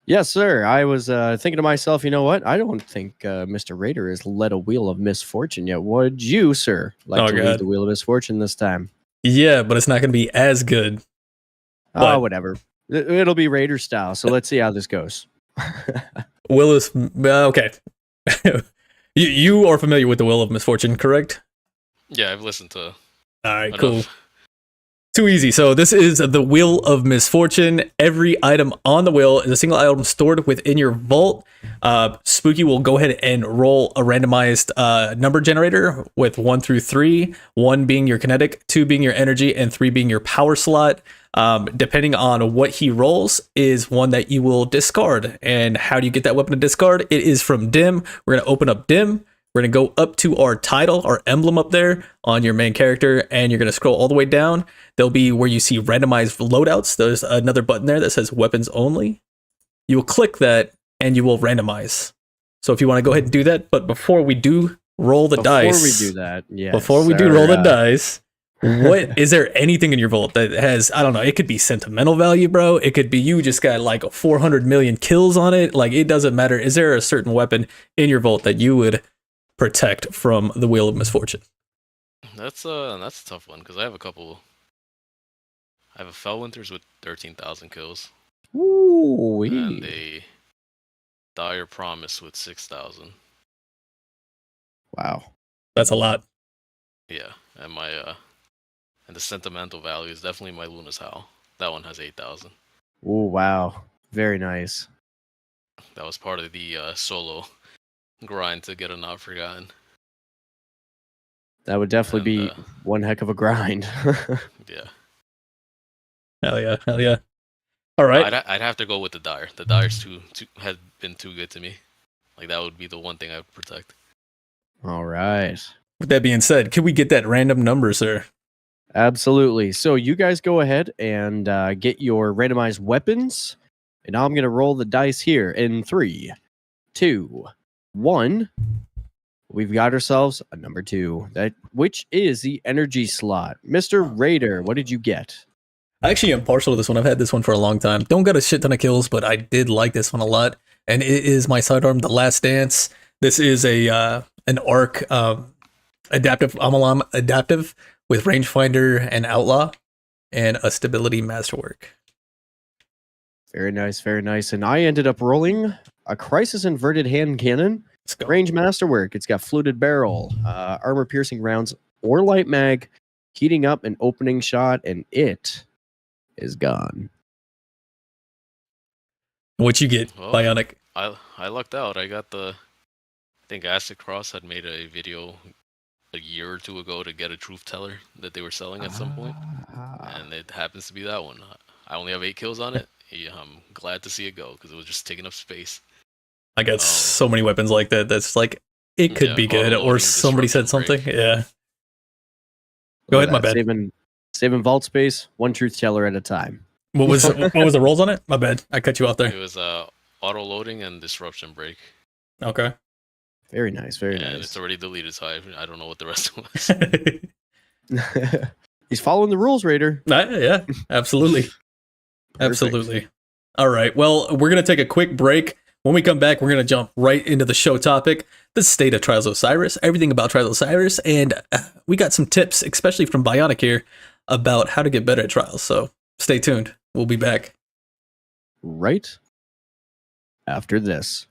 Yes, sir. I was thinking to myself, you know what? I don't think Mr. Raider has led a wheel of misfortune yet. Would you, sir, like to lead the wheel of misfortune this time? Yeah, but it's not going to be as good. Oh, whatever. It'll be Raider style. So let's see how this goes. Will is okay. You are familiar with the wheel of misfortune, correct? Yeah, I've listened to. All right, cool. Too easy. So this is the Wheel of Misfortune. Every item on the wheel is a single item stored within your vault. Spooky will go ahead and roll a randomized number generator with 1 through 3, 1 being your kinetic, 2 being your energy, and 3 being your power slot. Depending on what he rolls is one that you will discard. And how do you get that weapon to discard? It is from Dim. We're going to open up Dim. We're going to go up to our title, our emblem up there on your main character, and you're going to scroll all the way down. There'll be where you see randomized loadouts. There's another button there that says weapons only. You will click that and you will randomize. So if you want to go ahead and do that, but before we do roll the dice. Before we do that, yeah. Before we do roll the dice, what is there anything in your vault that has, I don't know, it could be sentimental value, bro. It could be you just got like 400 million kills on it. Like, it doesn't matter. Is there a certain weapon in your vault that you would protect from the Wheel of Misfortune? That's a tough one because I have a couple. I have a Fellwinters with 13,000 kills. Ooh, and a Dire Promise with 6,000. Wow, that's a lot. Yeah, and my and the sentimental value is definitely my Luna's Howl. That one has 8,000. Oh wow, very nice. That was part of the solo grind to get a Not Forgotten. That would definitely be one heck of a grind. Yeah. Hell yeah, hell yeah. All right. I'd have to go with the Dire. The Dire's had been too good to me. Like, that would be the one thing I would protect. All right. With that being said, could we get that random number, sir? Absolutely. So you guys go ahead and get your randomized weapons, and I'm going to roll the dice here in 3, 2, 1. We've got ourselves a number 2, which is the energy slot. Mr. Raider, what did you get? I actually am partial to this one. I've had this one for a long time. Don't got a shit ton of kills, but I did like this one a lot. And it is my sidearm, The Last Dance. This is a an arc adaptive Amalam adaptive with rangefinder and outlaw and a stability masterwork. Very nice, very nice. And I ended up rolling a Crisis inverted hand cannon. Let's go. Range masterwork. It's got fluted barrel, armor piercing rounds, or light mag, heating up an opening shot, and it is gone. What you get, Well, Bionic? I lucked out. I got I think Acid Cross had made a video a year or two ago to get a truth teller that they were selling at some point, and it happens to be that one. I only have 8 kills on it. Yeah, I'm glad to see it go because it was just taking up space. I got so many weapons like that. That's like it could be good, or somebody said something. Break. Yeah. Go ahead, my bad. Saving vault space, one truth teller at a time. What was the rolls on it? My bad. I cut you off there. It was auto loading and disruption break. Okay. Very nice, very nice. And it's already deleted, so I don't know what the rest was. He's following the rules, Raider. Yeah, absolutely. Absolutely. All right. Well, we're going to take a quick break. When we come back, we're going to jump right into the show topic, the state of Trials Osiris, everything about Trials Osiris, and we got some tips, especially from Bionic here, about how to get better at Trials. So stay tuned. We'll be back. Right after this.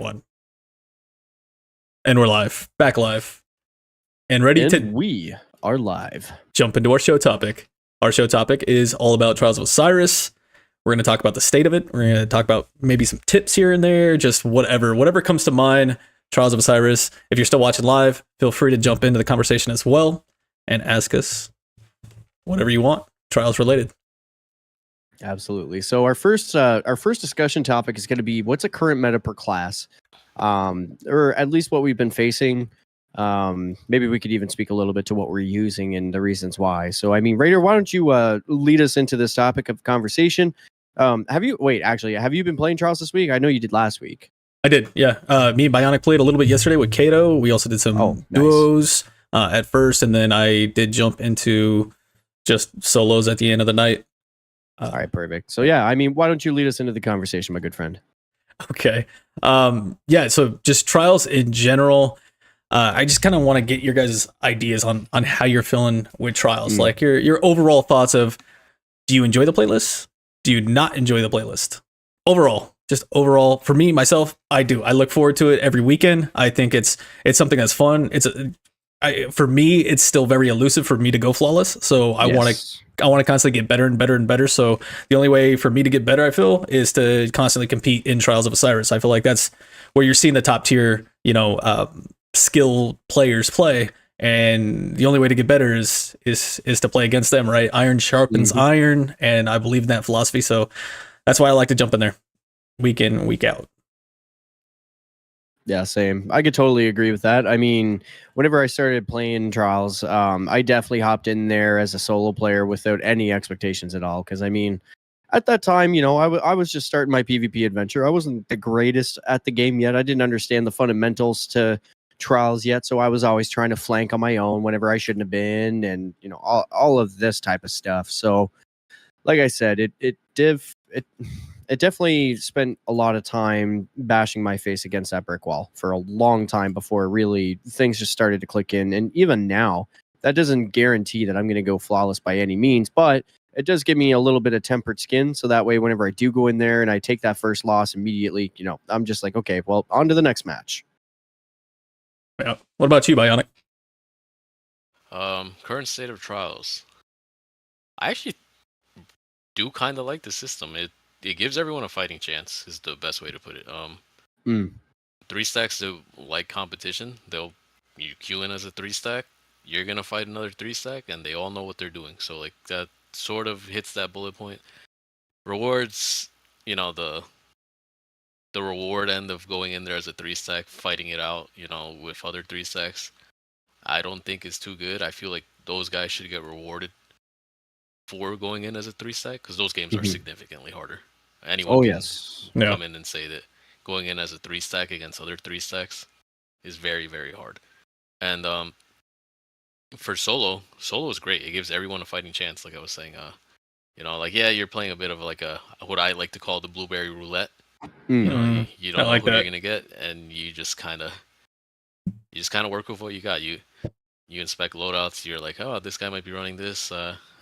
1. And we're live, back live, and ready to we are live. jump into our show topic. Our show topic is all about Trials of Osiris. We're going to talk about the state of it. We're going to talk about maybe some tips here and there, just whatever comes to mind. Trials of Osiris. If you're still watching live, feel free to jump into the conversation as well and ask us whatever you want, Trials related. Absolutely. So our first discussion topic is going to be what's a current meta per class, or at least what we've been facing. Maybe we could even speak a little bit to what we're using and the reasons why. So, I mean, Raider, why don't you lead us into this topic of conversation? Have you been playing Trials this week? I know you did last week. I did, yeah. Me and Bionic played a little bit yesterday with Kato. We also did some duos at first, and then I did jump into just solos at the end of the night. All right, perfect. So, yeah, I mean, why don't you lead us into the conversation, my good friend? Okay. Yeah, so just Trials in general. I just kind of want to get your guys' ideas on how you're feeling with Trials. Like your overall thoughts of, do you enjoy the playlist? Do you not enjoy the playlist? Overall, for me, myself, I do. I look forward to it every weekend. I think it's something that's fun. For me, it's still very elusive for me to go flawless. So I want to constantly get better and better and better. So the only way for me to get better, I feel, is to constantly compete in Trials of Osiris. I feel like that's where you're seeing the top tier, skill players play, and the only way to get better is to play against them, right? Iron sharpens iron, and I believe in that philosophy. So that's why I like to jump in there week in, week out. Yeah, same. I could totally agree with that. I mean, whenever I started playing Trials, I definitely hopped in there as a solo player without any expectations at all. Because, I mean, at that time, I was just starting my PvP adventure. I wasn't the greatest at the game yet. I didn't understand the fundamentals to Trials yet. So I was always trying to flank on my own whenever I shouldn't have been. And, all of this type of stuff. So, like I said, it definitely spent a lot of time bashing my face against that brick wall for a long time before really things just started to click in. And even now, that doesn't guarantee that I'm going to go flawless by any means, but it does give me a little bit of tempered skin. So that way, whenever I do go in there and I take that first loss immediately, I'm just like, okay, well, on to the next match. Yeah. What about you, Bionic? Current state of Trials. I actually do kind of like the system. It gives everyone a fighting chance, is the best way to put it. 3 stacks that like competition, you queue in as a 3 stack, you're gonna fight another 3 stack, and they all know what they're doing. So like that sort of hits that bullet point. Rewards, the reward end of going in there as a 3 stack, fighting it out, with other 3 stacks, I don't think is too good. I feel like those guys should get rewarded for going in as a 3 stack, because those games are significantly harder. Anyone can come in and say that going in as a 3 stack against other 3 stacks is very, very hard. And for solo is great. It gives everyone a fighting chance, like I was saying. You're playing a bit of like what I like to call the BlueBerry roulette. You don't know who you're gonna get, and you just kind of work with what you got. You inspect loadouts. You're like, oh, this guy might be running this.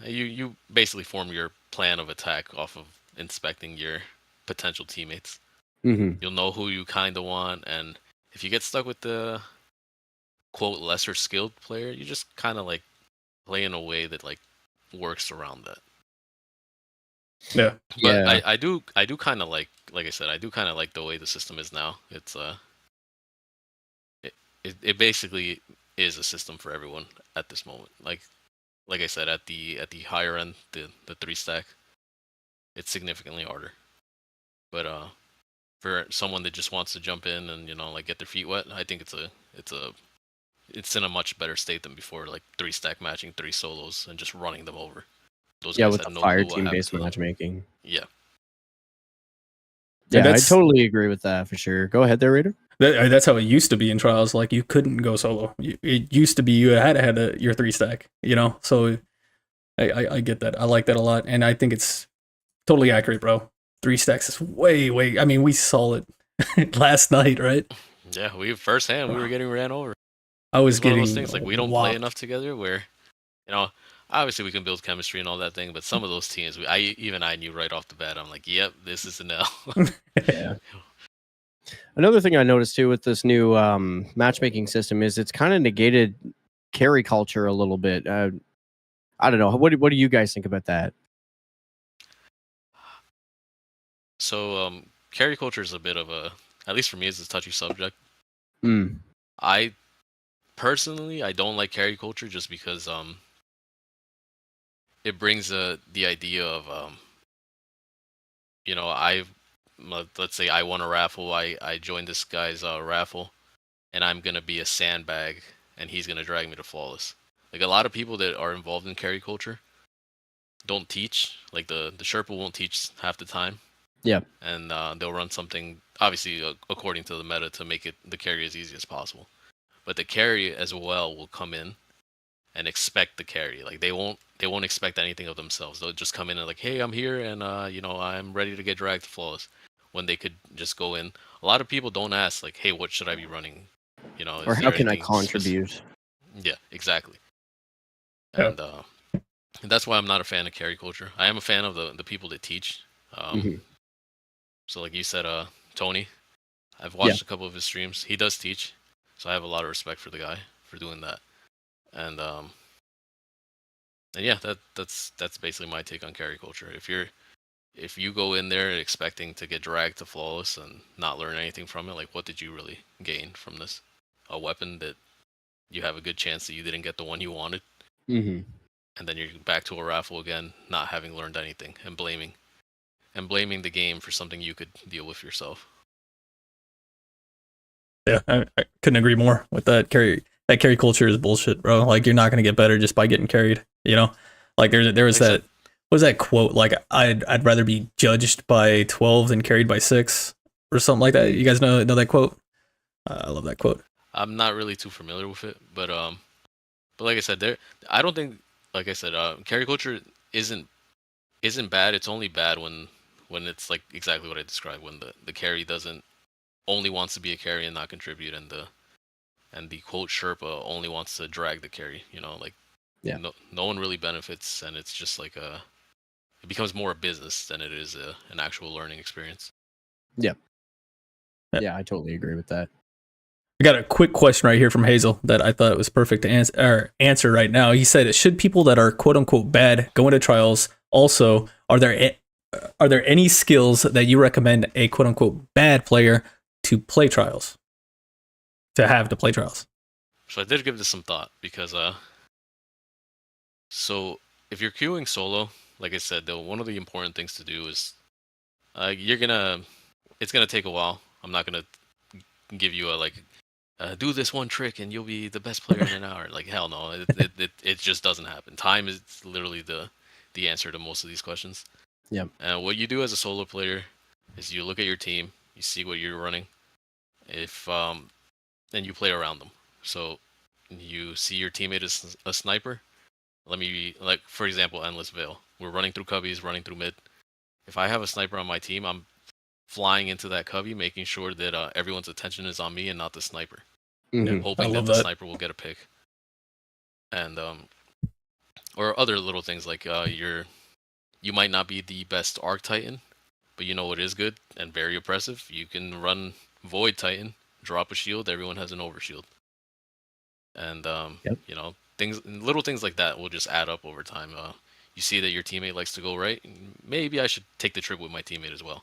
You basically form your plan of attack off of inspecting your potential teammates. You'll know who you kind of want, and if you get stuck with the quote lesser skilled player, you just kind of like play in a way that like works around that. Yeah, but I do kind of like I said, I do kind of like the way the system is now. It's it basically is a system for everyone at this moment. Like I said, at the higher end, the 3 stack, it's significantly harder. But for someone that just wants to jump in and get their feet wet, I think it's in a much better state than before. Like 3 stack matching 3 solos and just running them over. Those guys with had the no fire clue what team happened based to them. matchmaking. Yeah, I totally agree with that for sure. Go ahead there, Raider. That's how it used to be in Trials. Like you couldn't go solo. It used to be you had to have your 3 stack. So I get that. I like that a lot, and I think it's totally accurate, bro. 3 stacks is way. I mean, we saw it last night, right? Yeah, we were getting ran over. I was getting one of those things like we don't play whopped. enough together where, obviously we can build chemistry and all that thing, but some of those teams, I knew right off the bat. I'm like, yep, this is an L. Yeah. Another thing I noticed too with this new matchmaking system is it's kind of negated carry culture a little bit. I don't know. What do you guys think about that? So carry culture is a bit of a, at least for me, it's a touchy subject. Mm. I personally, I don't like carry culture just because it brings the idea of you know, let's say I won a raffle, I joined this guy's raffle, and I'm gonna be a sandbag, and he's gonna drag me to flawless. Like a lot of people that are involved in carry culture don't teach. Like the Sherpa won't teach half the time. Yeah. And they'll run something obviously according to the meta to make it the carry as easy as possible. But the carry as well will come in and expect the carry. Like they won't expect anything of themselves. They'll just come in and like, hey, I'm here and you know, I'm ready to get dragged to flawless. When they could just go in. A lot of people don't ask like, hey, what should I be running? You know, Or is how there can I anything contribute? Yeah, exactly. Yeah. And that's why I'm not a fan of carry culture. I am a fan of the people that teach. Mhm. So like you said, Tony, I've watched a couple of his streams. He does teach, so I have a lot of respect for the guy for doing that. And yeah, that's basically my take on carry culture. If you go in there expecting to get dragged to flawless and not learn anything from it, like what did you really gain from this? A weapon that you have a good chance that you didn't get the one you wanted, Mm-hmm. and then you're back to a raffle again, not having learned anything, and blaming the game for something you could deal with yourself. Yeah, I couldn't agree more with that. That carry culture is bullshit, bro. Like you're not gonna get better just by getting carried. You know, like there was that. What was that quote? Like I'd rather be judged by 12 than carried by 6 or something like that. You guys know that quote? I love that quote. I'm not really too familiar with it, but like I said, I don't think, like I said, carry culture isn't bad. It's only bad when it's like exactly what I described, when the carry doesn't only wants to be a carry and not contribute, and the quote Sherpa only wants to drag the carry. You know, like no one really benefits, and it's just like it becomes more a business than it is an actual learning experience. Yeah, I totally agree with that. I got a quick question right here from Hazel that I thought was perfect to answer right now. He said, should people that are quote unquote bad go into trials? Also, are there any skills that you recommend a quote unquote bad player to play trials? To have to play trials? So I did give this some thought because so if you're queuing solo, like I said, though, one of the important things to do is it's gonna take a while. I'm not gonna give you a do this one trick and you'll be the best player in an hour. Like hell no, it just doesn't happen. Time is literally the answer to most of these questions. Yeah. And what you do as a solo player is you look at your team, you see what you're running, and you play around them. So you see your teammate is a sniper. Like for example, Endless Veil. We're running through cubbies, running through mid. If I have a sniper on my team, I'm flying into that cubby, making sure that everyone's attention is on me and not the sniper. Mm-hmm. Hoping that the sniper will get a pick. And or other little things like you might not be the best Arc Titan, but you know what is good and very oppressive? You can run Void Titan, drop a shield, everyone has an overshield. And you know, little things like that will just add up over time. You see that your teammate likes to go right, maybe I should take the trip with my teammate as well.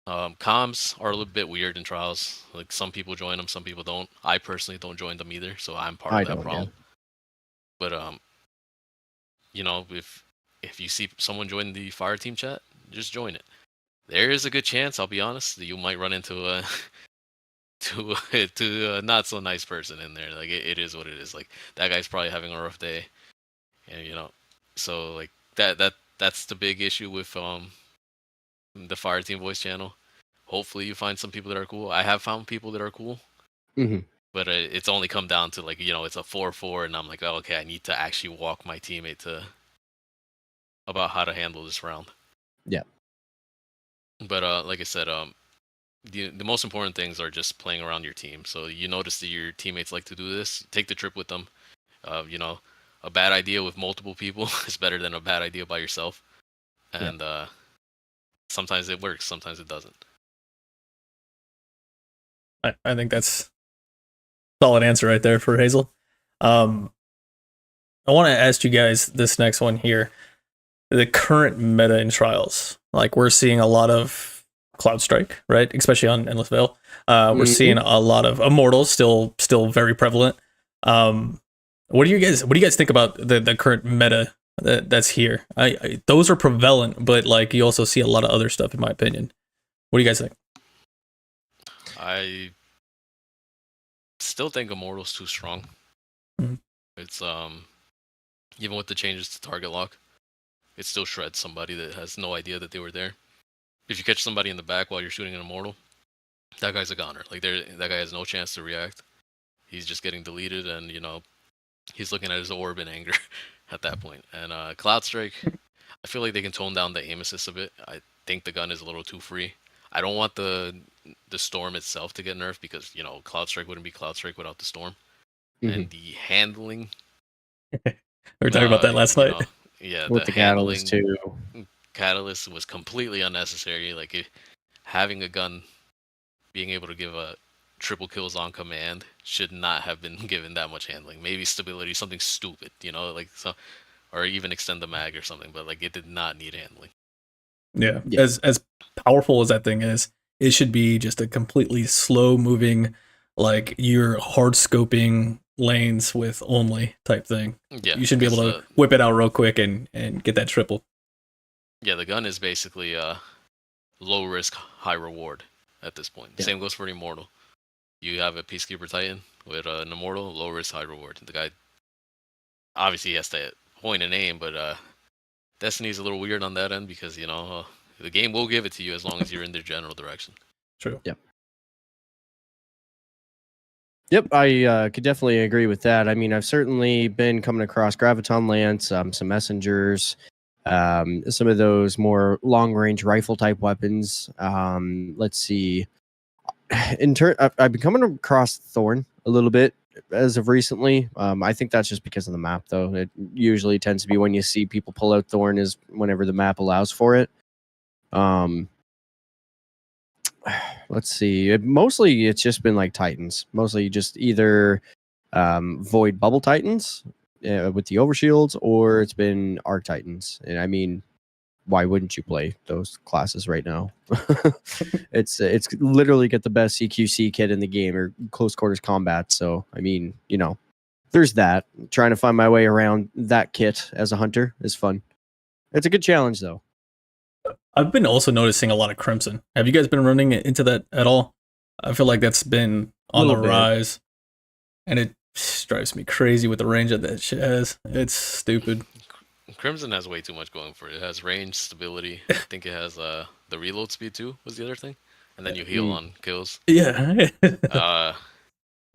Comms are a little bit weird in trials. Like some people join them, some people don't. I personally don't join them either, so I'm part of that problem. But you know, if you see someone join the fire team chat, just join it. There is a good chance, I'll be honest, that you might run into a to a not so nice person in there. Like it is what it is. Like that guy's probably having a rough day, and you know, so like that's the big issue with the fire team voice channel. Hopefully you find some people that are cool. I have found people that are cool, but it's only come down to like, you know, it's a 4-4 and I'm like, oh, okay, I need to actually walk my teammate about how to handle this round. Yeah. But like I said, the most important things are just playing around your team. So you notice that your teammates like to do this, take the trip with them. You know, a bad idea with multiple people is better than a bad idea by yourself. And sometimes it works, sometimes it doesn't. I think that's a solid answer right there for Hazel. I want to ask you guys this next one here. The current meta in Trials, like we're seeing a lot of Cloud Strike, right? Especially on Endless Veil. We're seeing a lot of Immortals, still very prevalent. What do you guys think about the current meta that's here? Those are prevalent, but like you also see a lot of other stuff, in my opinion. What do you guys think? I still think Immortal's too strong. Mhm. It's even with the changes to target lock, it still shreds somebody that has no idea that they were there. If you catch somebody in the back while you're shooting an Immortal, that guy's a goner. Like that guy has no chance to react. He's just getting deleted, and he's looking at his orb in anger at that point. And Cloud Strike, I feel like they can tone down the aim assist a bit. I think the gun is a little too free. I don't want the storm itself to get nerfed because Cloud Strike wouldn't be Cloud Strike without the storm. And the handling. We were talking about that last night. Yeah, with the Catalyst too. Catalyst was completely unnecessary. Like having a gun being able to give a triple kills on command should not have been given that much handling. Maybe stability, something stupid, or even extend the mag or something. But like it did not need handling. Yeah. As powerful as that thing is, it should be just a completely slow moving, like you're hard scoping lanes with only type thing. Yeah, you should be able to whip it out real quick and get that triple. Yeah, the gun is basically low risk, high reward at this point. Yeah. Same goes for Immortal. You have a Peacekeeper Titan with an Immortal, low risk, high reward. The guy obviously has to point and aim, but Destiny's a little weird on that end because the game will give it to you as long as you're in their general direction. True. Yep. Yep, I could definitely agree with that. I mean, I've certainly been coming across Graviton Lance, some Messengers, some of those more long-range rifle type weapons. Let's see. I've been coming across Thorn a little bit as of recently. I think that's just because of the map, though. It usually tends to be when you see people pull out Thorn is whenever the map allows for it. Let's see. Mostly it's just been like Titans. Mostly just either Void Bubble Titans with the overshields, or it's been Arc Titans. And I mean, why wouldn't you play those classes right now? It's literally get the best CQC kit in the game or close quarters combat. So I mean, there's that. Trying to find my way around that kit as a hunter is fun. It's a good challenge though. I've been also noticing a lot of Crimson. Have you guys been running into that at all? I feel like that's been on the rise, and it drives me crazy with the range that shit has. It's stupid. Crimson has way too much going for it. It has range, stability. I think it has the reload speed too. Was the other thing, and then you heal on kills. Yeah.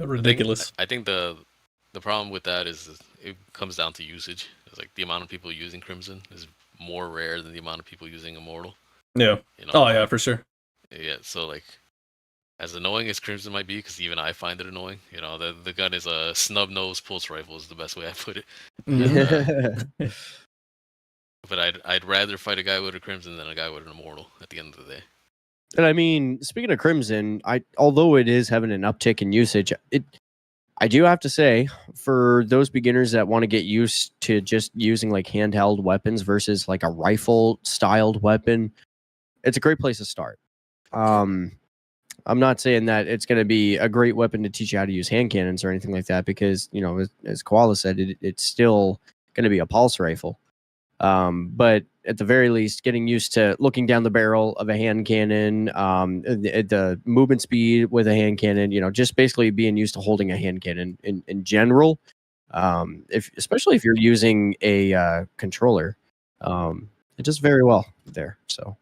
Ridiculous. I think the problem with that is it comes down to usage. It's like the amount of people using Crimson is more rare than the amount of people using Immortal. Yeah. Oh yeah, for sure. Yeah. So like, as annoying as Crimson might be, because even I find it annoying. The gun is a snub nose pulse rifle is the best way I put it. But I'd rather fight a guy with a Crimson than a guy with an Immortal at the end of the day. And I mean, speaking of Crimson, although it is having an uptick in usage, I do have to say, for those beginners that want to get used to just using like handheld weapons versus like a rifle styled weapon, it's a great place to start. I'm not saying that it's going to be a great weapon to teach you how to use hand cannons or anything like that, because, as Koala said, it's still going to be a pulse rifle. But at the very least, getting used to looking down the barrel of a hand cannon, the movement speed with a hand cannon, just basically being used to holding a hand cannon in general. Especially if you're using a controller, it does very well there. So,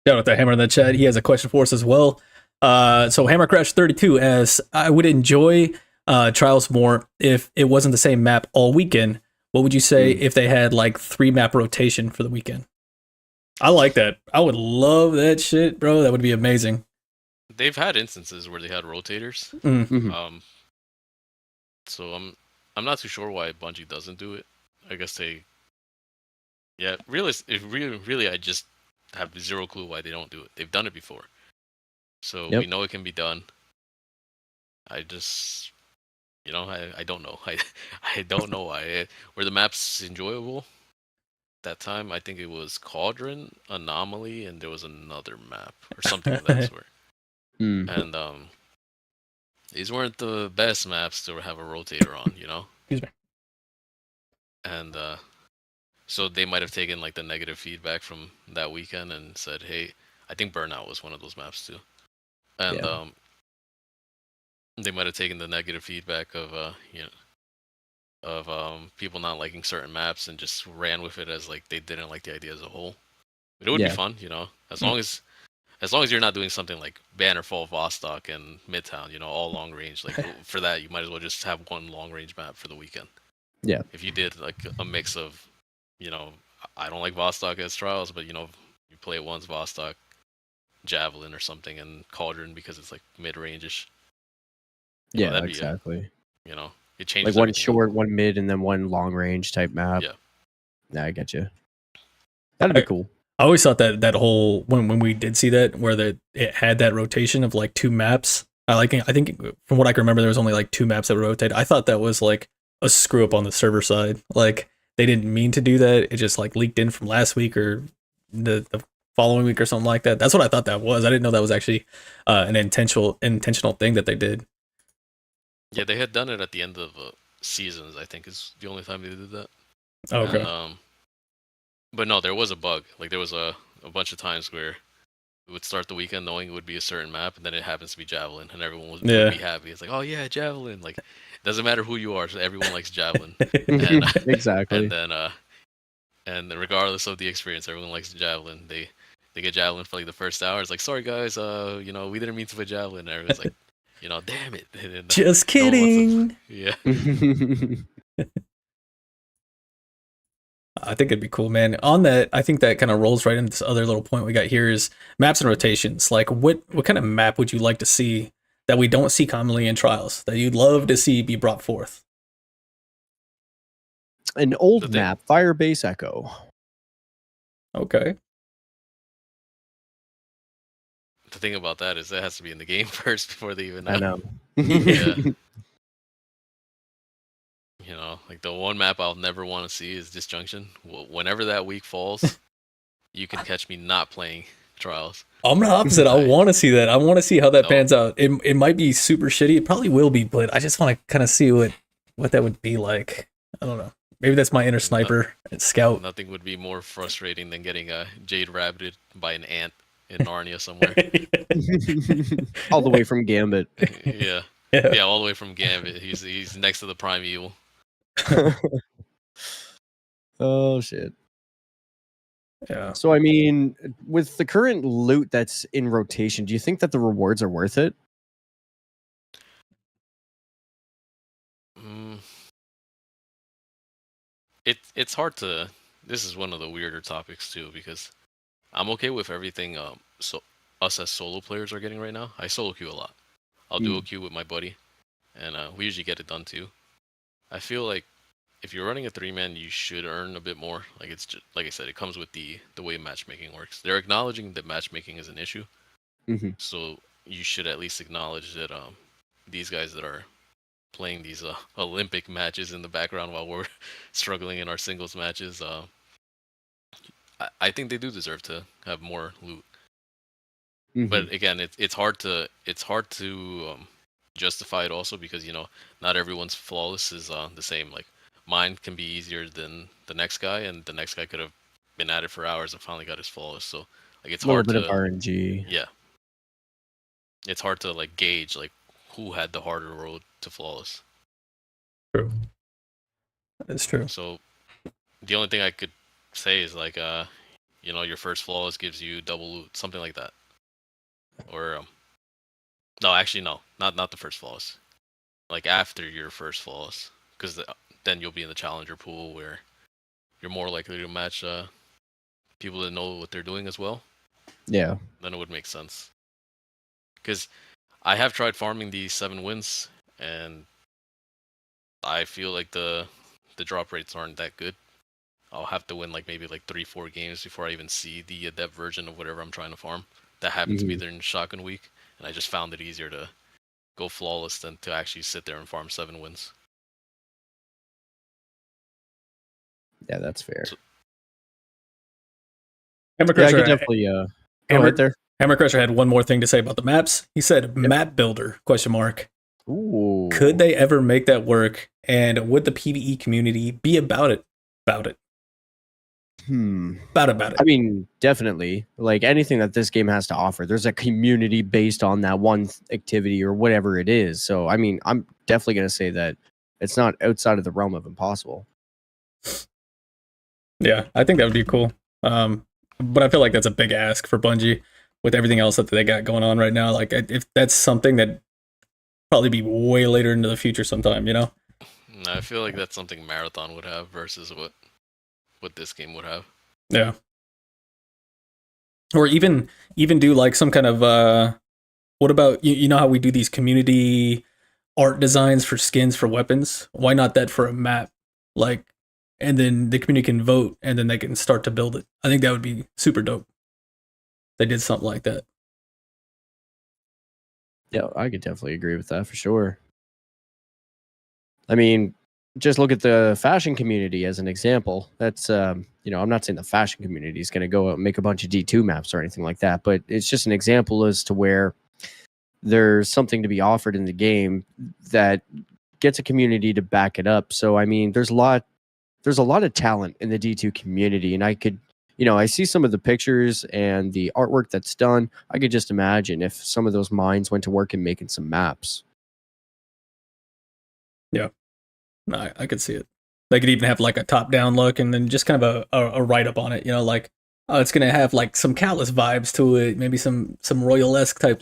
shout out to Hammer in the chat. He has a question for us as well. So Hammer Crash 32 asks, I would enjoy Trials more if it wasn't the same map all weekend. What would you say if they had like 3 map rotation for the weekend? I like that. I would love that shit, bro. That would be amazing. They've had instances where they had rotators. Mm-hmm. So I'm not too sure why Bungie doesn't do it. I guess really I just have zero clue why they don't do it. They've done it before. So Yep. we know it can be done. I just, I don't know. I don't know why. Were the maps enjoyable? That time, I think it was Cauldron, Anomaly, and there was another map or something of that sort. Mm. And these weren't the best maps to have a rotator on, Excuse me. And so they might have taken like the negative feedback from that weekend and said, "Hey, I think Burnout was one of those maps too." And Yeah. they might have taken the negative feedback of people not liking certain maps and just ran with it as like they didn't like the idea as a whole. But it would be Yeah. fun, as long as you're not doing something like Bannerfall, Vostok, and Midtown, all long range. Like for that, you might as well just have one long range map for the weekend. Yeah. If you did like a mix of, I don't like Vostok as trials, but you play it once Vostok, Javelin or something, and Cauldron because it's like mid range-ish. Yeah, that'd be exactly. it changes. Like one everything. short, one mid, and then one long range type map. Yeah. Yeah, I get you. That'd be cool. I always thought that whole when we did see that where it had that rotation of like 2 maps. I think from what I can remember there was only like 2 maps that rotated. I thought that was like a screw up on the server side. Like they didn't mean to do that. It just like leaked in from last week or the following week or something like that. That's what I thought that was. I didn't know that was actually an intentional thing that they did. Yeah, they had done it at the end of seasons. I think is the only time they did that. Oh, okay. And, but no, there was a bug. Like there was a bunch of times where we would start the weekend knowing it would be a certain map, and then it happens to be Javelin, and everyone would be happy. It's like, oh yeah, Javelin. Like, doesn't matter who you are, so everyone likes Javelin. And, Exactly. And then regardless of the experience, everyone likes Javelin. They get Javelin for like the first hour. It's like, sorry guys, we didn't mean to put Javelin. And everyone's like, damn it. And, Just kidding. Yeah. I think it'd be cool, man. On that, I think that kind of rolls right into this other little point we got here is maps and rotations. Like, what kind of map would you like to see that we don't see commonly in trials that you'd love to see be brought forth? An old map, Firebase Echo. Okay. The thing about that is that has to be in the game first before they even know. I know. Yeah. Like the one map I'll never want to see is Disjunction. Whenever that week falls, you can catch me not playing trials. I'm the opposite. I want to see that. I want to see how that pans out. It might be super shitty. It probably will be, but I just want to kind of see what that would be like. I don't know. Maybe that's my inner sniper and scout. Nothing would be more frustrating than getting a Jade rabbited by an ant in Narnia somewhere. All the way from Gambit. Yeah, all the way from Gambit. He's next to the Primeval. Oh shit. Yeah. So I mean, with the current loot that's in rotation, do you think that the rewards are worth it? It's hard to. This is one of the weirder topics too, because I'm okay with everything. So us as solo players are getting right now. I solo queue a lot. I'll do a queue with my buddy, and we usually get it done too. I feel like if you're running a 3-man, you should earn a bit more. Like it's just like I said, it comes with the way matchmaking works. They're acknowledging that matchmaking is an issue, so you should at least acknowledge that these guys that are playing these Olympic matches in the background while we're struggling in our singles matches, I think they do deserve to have more loot. But again, it's hard to justify it also because not everyone's flawless is the same. Like mine can be easier than the next guy, and the next guy could have been at it for hours and finally got his flawless. So like it's hard to a little bit of RNG. Yeah, it's hard to like gauge like who had the harder road to flawless. True. That's true. So the only thing I could say is like your first flawless gives you double loot, something like that. Or no, actually no, not the first flawless. Like after your first flawless, because then you'll be in the challenger pool where you're more likely to match people that know what they're doing as well. Yeah. Then it would make sense. Because I have tried farming these 7 wins, and I feel like the drop rates aren't that good. I'll have to win like maybe like 3-4 games before I even see the adept version of whatever I'm trying to farm. That happened to be there in Shotgun Week, and I just found it easier to go flawless than to actually sit there and farm 7 wins. Yeah, that's fair. So- Hammer Yeah, I Crusher, could definitely go Hammer, ahead there. Hammer Crusher had one more thing to say about the maps. He said, "Map builder?" Question mark. Ooh. Could they ever make that work? And would the PvE community be about it? About it? About it. I mean, definitely. Like anything that this game has to offer, there's a community based on that one activity or whatever it is. So, I mean, I'm definitely going to say that it's not outside of the realm of impossible. Yeah, I think that would be cool. But I feel like that's a big ask for Bungie with everything else that they got going on right now. Like, if that's something that probably be way later into the future sometime, you know? I feel like that's something Marathon would have versus what this game would have. Yeah. Or even do like some kind of what about you know how we do these community art designs for skins for weapons? Why not that for a map? Like, and then the community can vote and then they can start to build it. I think that would be super dope. They did something like that. Yeah, I could definitely agree with that for sure. I mean, just look at the fashion community as an example. That's I'm not saying the fashion community is going to go out and make a bunch of D2 maps or anything like that, but it's just an example as to where there's something to be offered in the game that gets a community to back it up. So I mean, there's a lot of talent in the D2 community, and I could, I see some of the pictures and the artwork that's done. I could just imagine if some of those minds went to work in making some maps. Yeah. No, I could see it. They could even have like a top-down look and then just kind of a write-up on it, like, oh, it's gonna have like some Callus vibes to it, maybe some royal-esque type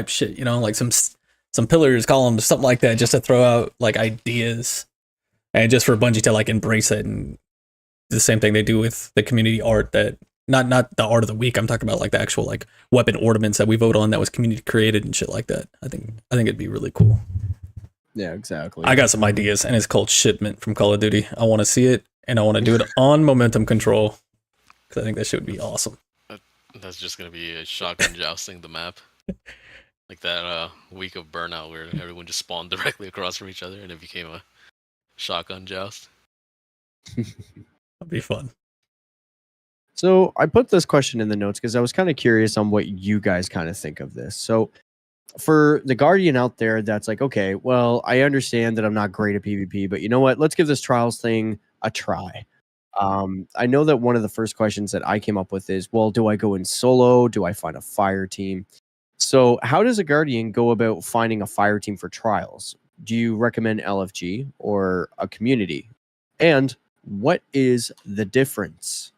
shit, like some pillars, columns, something like that, just to throw out like ideas, and just for Bungie to like embrace it and the same thing they do with the community art that not the art of the week. I'm talking about like the actual like weapon ornaments that we vote on that was community created and shit like that. I think it'd be really cool. Yeah, exactly. I got some ideas, and it's called Shipment from Call of Duty. I want to see it, and I want to do it on momentum control, because I think that shit would be awesome. That's just going to be a shotgun jousting the map. Like that week of Burnout where everyone just spawned directly across from each other, and it became a shotgun joust. That'd be fun. So I put this question in the notes because I was kind of curious on what you guys kind of think of this. So for the Guardian out there that's like, okay, well, I understand that I'm not great at PvP, but you know what? Let's give this Trials thing a try. I know that one of the first questions that I came up with is, well, do I go in solo? Do I find a fire team? So how does a Guardian go about finding a fire team for Trials? Do you recommend LFG or a community? And what is the difference?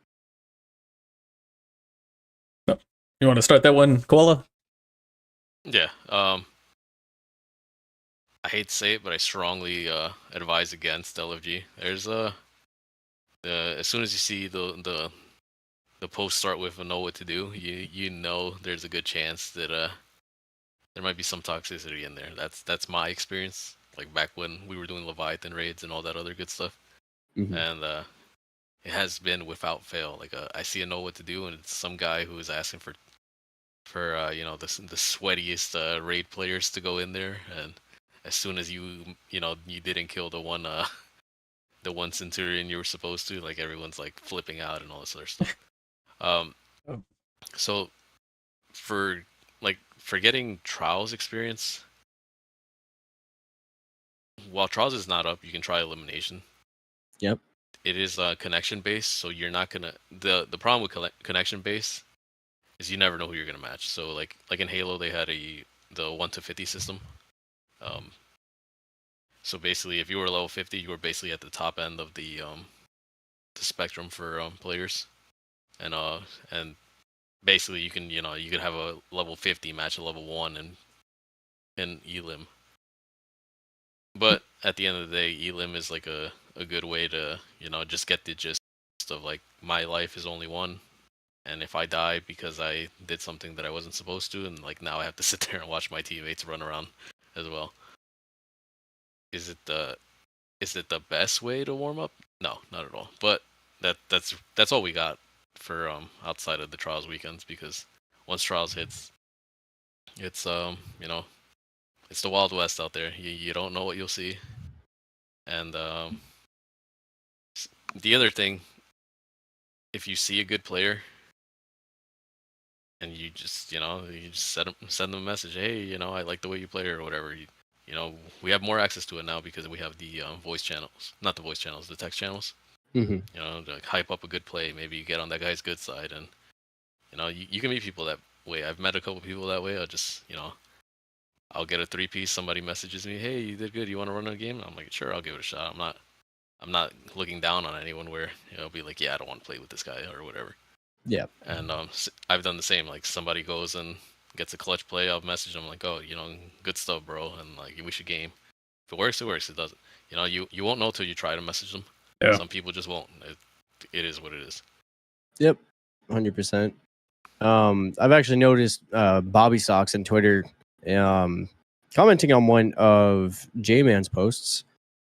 You want to start that one, Koala? Yeah. I hate to say it, but I strongly advise against LFG. There's as soon as you see the post start with a know what to do, you know there's a good chance that there might be some toxicity in there. That's my experience. Like back when we were doing Leviathan raids and all that other good stuff, and it has been without fail. Like I see a know what to do, and it's some guy who is asking for the sweatiest raid players to go in there, and as soon as you didn't kill the one Centurion you were supposed to, like everyone's like flipping out and all this other stuff. So for getting Trials experience, while Trials is not up, you can try Elimination. Yep. It is connection based, so you're not gonna the problem with connection based is you never know who you're gonna match. So like in Halo, they had the 1 to 50 system. So basically, if you were level 50, you were basically at the top end of the spectrum for players, and basically you could have a level 50 match a level 1 and Elim. But at the end of the day, Elim is like a good way to just get the gist of like my life is only one. And if I die because I did something that I wasn't supposed to, and like now I have to sit there and watch my teammates run around as well. Is it the best way to warm up? No, not at all. But that's all we got for outside of the Trials weekends, because once Trials hits, it's you know, it's the Wild West out there. You don't know what you'll see. And the other thing, if you see a good player and you just send them a message, hey, I like the way you play or whatever. We have more access to it now because we have the voice channels, not the voice channels, the text channels. Mm-hmm. To like, hype up a good play. Maybe you get on that guy's good side, and you can meet people that way. I've met a couple people that way. I'll get a 3-piece. Somebody messages me, hey, you did good. You want to run a game? I'm like, sure, I'll give it a shot. I'm not looking down on anyone where be like, yeah, I don't want to play with this guy or whatever. Yeah. And I've done the same. Like somebody goes and gets a clutch play, I'll message them like, oh, good stuff, bro, and like we should game. If it works, it works. It doesn't. You won't know till you try to message them. Yeah. Some people just won't. It is what it is. Yep, 100%. I've actually noticed Bobby Socks on Twitter commenting on one of J-Man's posts.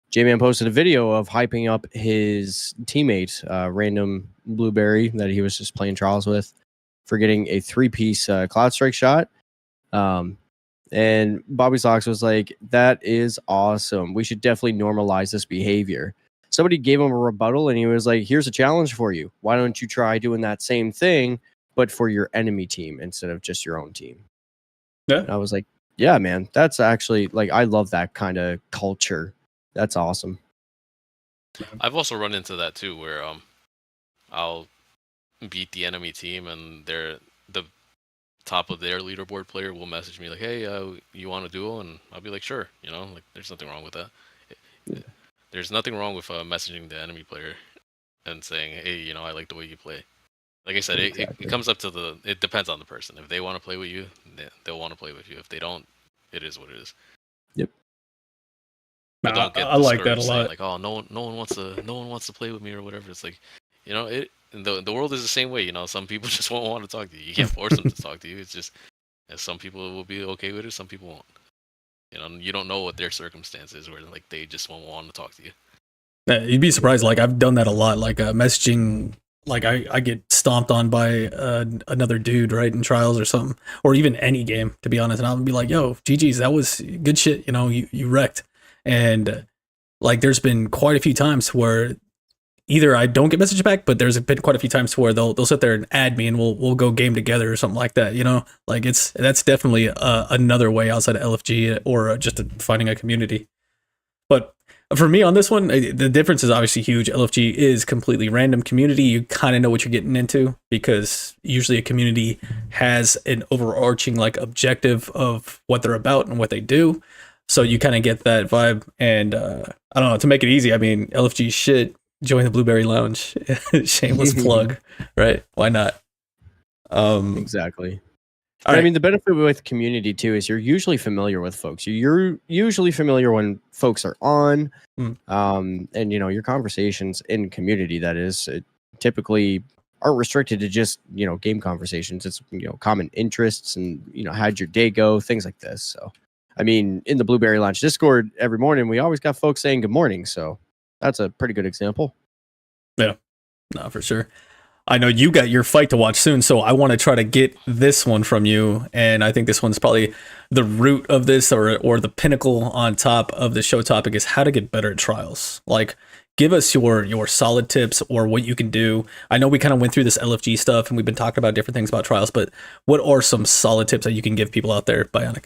J-Man posted a video of hyping up his teammate, random BlueBerry that he was just playing trials with, for getting a 3-piece Cloud Strike shot. And Bobby Socks was like, that is awesome. We should definitely normalize this behavior. Somebody gave him a rebuttal and he was like, here's a challenge for you. Why don't you try doing that same thing, but for your enemy team instead of just your own team? Yeah. And I was like, yeah, man, that's actually like, I love that kind of culture. That's awesome. I've also run into that too, where I'll beat the enemy team and the top of their leaderboard player will message me like, hey, you want a duo? And I'll be like, sure. Like there's nothing wrong with that. Yeah. There's nothing wrong with messaging the enemy player and saying, hey, I like the way you play. Like I said, Exactly. it comes up to it depends on the person. If they want to play with you, they'll want to play with you. If they don't, it is what it is. Yep. But don't get I like that a discouraged lot. saying, like, oh, no one wants to play with me or whatever. It's like, the world is the same way. Some people just won't want to talk to you. You can't force them to talk to you. It's just some people will be okay with it, some people won't. You don't know what their circumstances where like they just won't want to talk to you. Yeah, you'd be surprised. Like I've done that a lot. Like messaging, like I get stomped on by another dude, right, in trials or something, or even any game, to be honest. And I'll be like, "Yo, GG's, that was good shit." You wrecked. And like, there's been quite a few times where either I don't get messaged back, but there's been quite a few times where they'll sit there and add me, and we'll go game together or something like that. Like that's definitely another way outside of LFG or just finding a community. But for me on this one, the difference is obviously huge. LFG is completely random community. You kind of know what you're getting into because usually a community has an overarching like objective of what they're about and what they do. So you kind of get that vibe. And I don't know, to make it easy, I mean, LFG shit, join the BlueBerry Lounge. Shameless plug, right? Why not? Exactly. Right. I mean, the benefit with community too is you're usually familiar with folks. You're usually familiar when folks are on, and your conversations in community that is typically aren't restricted to just game conversations. It's common interests and how'd your day go, things like this. So, I mean, in the BlueBerry Lounge Discord every morning, we always got folks saying good morning. So that's a pretty good example. Yeah, no, for sure. I know you got your fight to watch soon, so I want to try to get this one from you. And I think this one's probably the root of this or the pinnacle on top of the show topic is how to get better at trials. Like, give us your solid tips or what you can do. I know we kind of went through this LFG stuff and we've been talking about different things about trials, but what are some solid tips that you can give people out there, Bionic?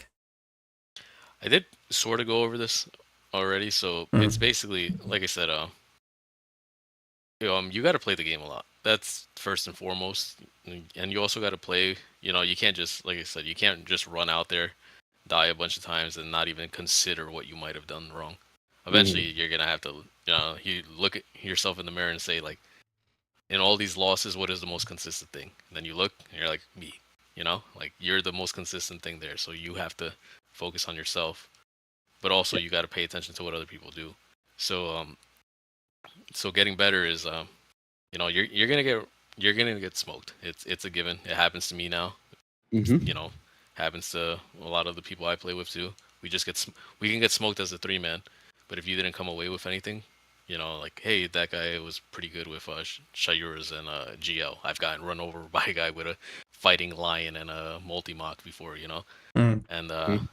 I did sort of go over this already, so it's basically, like I said, you got to play the game a lot. That's first and foremost, and you also got to play. You can't just, like I said, you can't just run out there, die a bunch of times, and not even consider what you might have done wrong. Eventually, you're gonna have to, you look at yourself in the mirror and say, like, in all these losses, what is the most consistent thing? And then you look, and you're like, me. Like you're the most consistent thing there. So you have to focus on yourself, but also you got to pay attention to what other people do. So, so getting better is, you're gonna get smoked. It's a given. It happens to me now. Happens to a lot of the people I play with too. We can get smoked as a 3-man, but if you didn't come away with anything, like, hey, that guy was pretty good with Shayura's and GL. I've gotten run over by a guy with a fighting lion and a multi-mock before, you know, Mm. and Mhm.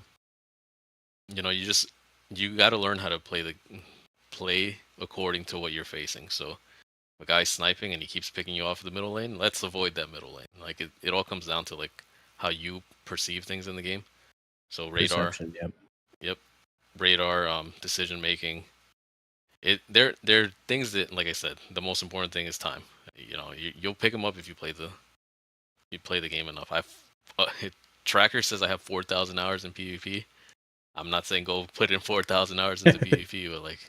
you know, you got to learn how to play according to what you're facing. So if a guy's sniping and he keeps picking you off the middle lane, let's avoid that middle lane. Like it all comes down to like how you perceive things in the game. So radar, Perception. Yep. yep, radar, decision making. They're things that, like I said, the most important thing is time. You know, you'll pick them up if you play the game enough. Tracker says I have 4,000 hours in PvP. I'm not saying go put in 4,000 hours into PvP, but like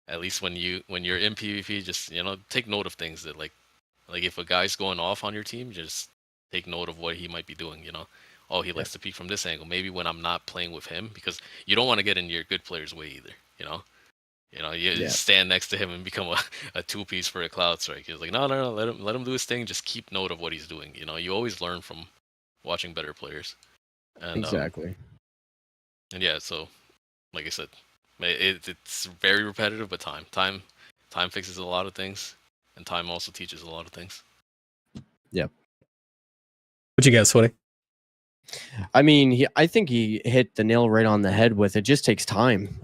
at least when you're in PvP, just take note of things that like if a guy's going off on your team, just take note of what he might be doing. You know, oh, he likes to peek from this angle. Maybe when I'm not playing with him, because you don't want to get in your good player's way either. You stand next to him and become a two-piece for a cloud strike. He's like, no, let him do his thing. Just keep note of what he's doing. You know, you always learn from watching better players. And, Exactly. And yeah, so like I said, it's very repetitive, but time fixes a lot of things, and time also teaches a lot of things. Yep. What you guys, Sweaty? I mean, I think he hit the nail right on the head with it. Just takes time.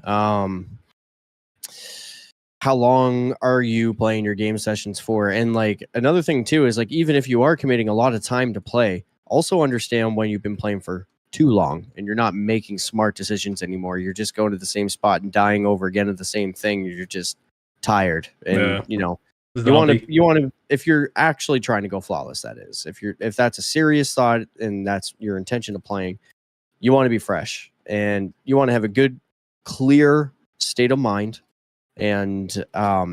How long are you playing your game sessions for? And like another thing too is like even if you are committing a lot of time to play, also understand when you've been playing for too long and you're not making smart decisions anymore. You're just going to the same spot and dying over again at the same thing. You're just tired, and you want to if you're actually trying to go flawless, that is, if that's a serious thought and that's your intention of playing, you want to be fresh and you want to have a good, clear state of mind. And I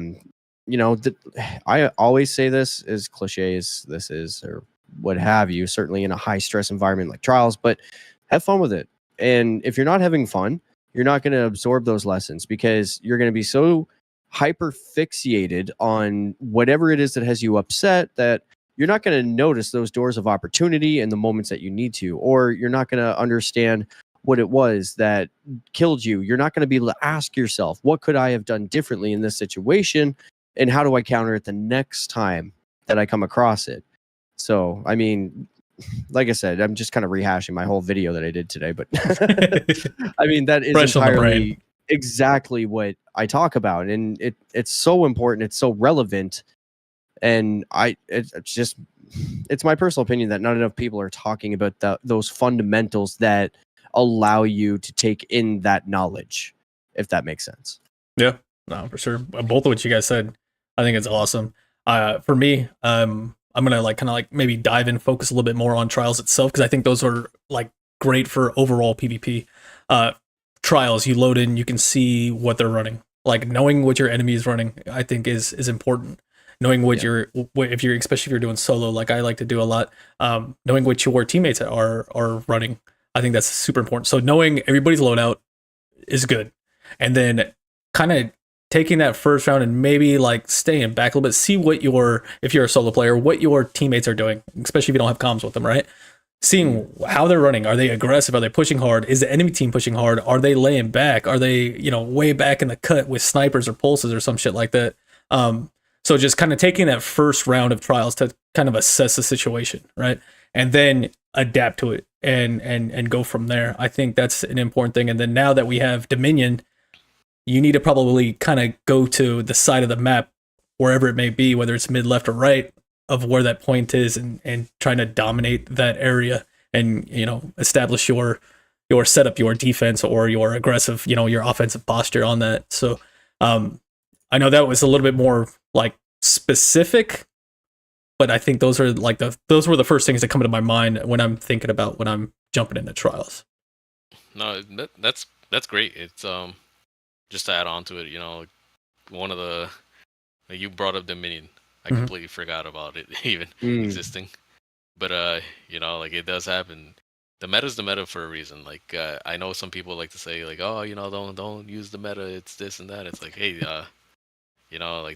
always say this, as cliche as this is or what have you, certainly in a high stress environment like trials, but have fun with it. And if you're not having fun, you're not going to absorb those lessons because you're going to be so hyper fixated on whatever it is that has you upset that you're not going to notice those doors of opportunity in the moments that you need to, or you're not going to understand what it was that killed you. You're not going to be able to ask yourself, what could I have done differently in this situation? And how do I counter it the next time that I come across it? So, I mean, like I said, I'm just kind of rehashing my whole video that I did today, but I mean, that is Fresh on the brain. entirely exactly what I talk about. And it's so important. It's so relevant. And it's my personal opinion that not enough people are talking about those fundamentals that allow you to take in that knowledge, if that makes sense. Yeah, no, for sure. Both of what you guys said, I think it's awesome. For me, I'm gonna maybe dive in, focus a little bit more on trials itself, because I think those are like great for overall PvP. Trials, you load in, you can see what they're running. Like knowing what your enemy is running, I think is important. Knowing what especially if you're doing solo, like I like to do a lot, knowing what your teammates are running, I think that's super important. So knowing everybody's loadout is good. And then kind of taking that first round and maybe like staying back a little bit, see if you're a solo player, what your teammates are doing, especially if you don't have comms with them, right? Seeing how they're running. Are they aggressive? Are they pushing hard? Is the enemy team pushing hard? Are they laying back? Are they, way back in the cut with snipers or pulses or some shit like that? So just kind of taking that first round of trials to kind of assess the situation, right? And then adapt to it and go from there. I think that's an important thing. And then now that we have Dominion, you need to probably kind of go to the side of the map, wherever it may be, whether it's mid, left, or right, of where that point is, and trying to dominate that area and, establish your setup, your defense, or your aggressive, your offensive posture on that. So I know that was a little bit more like specific, but I think those were the first things that come into my mind when I'm thinking about when I'm jumping into trials. No, that's great. It's just to add on to it, one of the you brought up Dominion. I completely forgot about it even existing. But it does happen. The meta's the meta for a reason. Like I know some people like to say like, oh, don't use the meta. It's this and that. It's like, hey,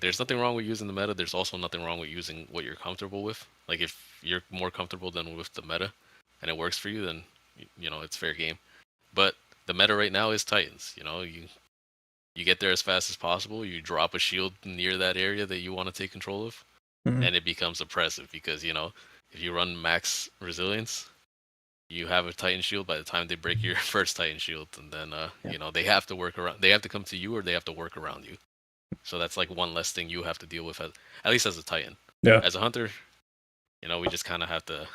there's nothing wrong with using the meta. There's also nothing wrong with using what you're comfortable with. Like if you're more comfortable than with the meta, and it works for you, then it's fair game. But the meta right now is Titans. You get there as fast as possible. You drop a shield near that area that you want to take control of, and it becomes oppressive because if you run max resilience, you have a Titan shield by the time they break your first Titan shield, and then you know, they have to work around. They have to come to you, or they have to work around you. So that's like one less thing you have to deal with, at least as a Titan. Yeah. As a hunter, you know, we just kind of have to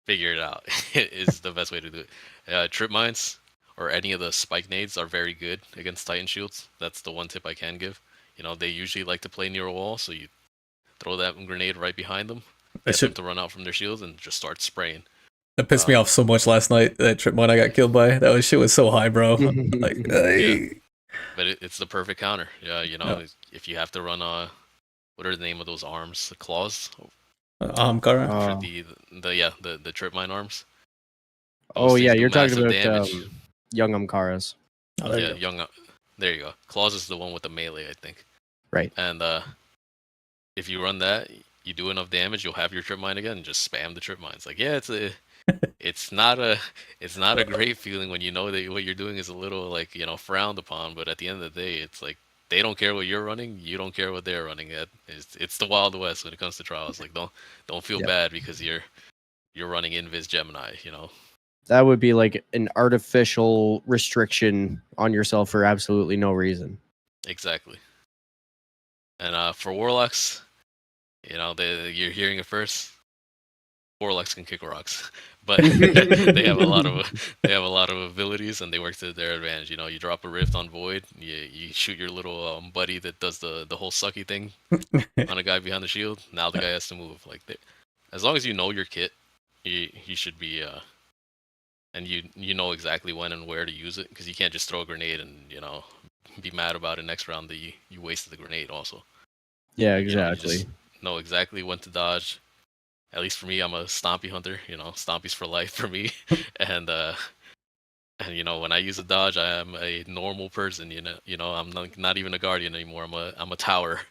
figure it out. Is the best way to do it. Trip mines or any of the spike nades are very good against Titan shields. That's the one tip I can give. You know, they usually like to play near a wall, so you throw that grenade right behind them, get them to run out from their shields, and just start spraying. That pissed me off so much last night. That trip mine I got killed by. That shit was so high, bro. Like, yeah. But it's the perfect counter. Yeah, you know, if you have to run what are the name of those arms? The claws. Kara. For the trip mine arms. Oh yeah, you're talking about damage. young Amkaras. Oh, there yeah, you go. young. There you go. Claws is the one with the melee, I think. Right. And if you run that, you do enough damage, you'll have your trip mine again, and just spam the trip mines. Like, yeah, it's not a great feeling when you know that what you're doing is a little, like, you know, frowned upon. But at the end of the day, it's like they don't care what you're running, you don't care what they're running. It's the Wild West when it comes to trials. Like, don't feel bad because you're running Invis Gemini. You know. That would be like an artificial restriction on yourself for absolutely no reason. Exactly. And for Warlocks, you know, you're hearing it first. Warlocks can kick rocks, but they have a lot of abilities, and they work to their advantage. You know, you drop a rift on Void, you shoot your little buddy that does the whole sucky thing on a guy behind the shield. Now the guy has to move. Like, as long as you know your kit, you should be and you know exactly when and where to use it, because you can't just throw a grenade and, you know, be mad about it next round that you wasted the grenade also. Yeah, exactly. You just know exactly when to dodge. At least for me, I'm a Stompy hunter. You know, Stompy's for life for me. And you know, when I use a dodge, I am a normal person. You know, I'm not even a guardian anymore. I'm a tower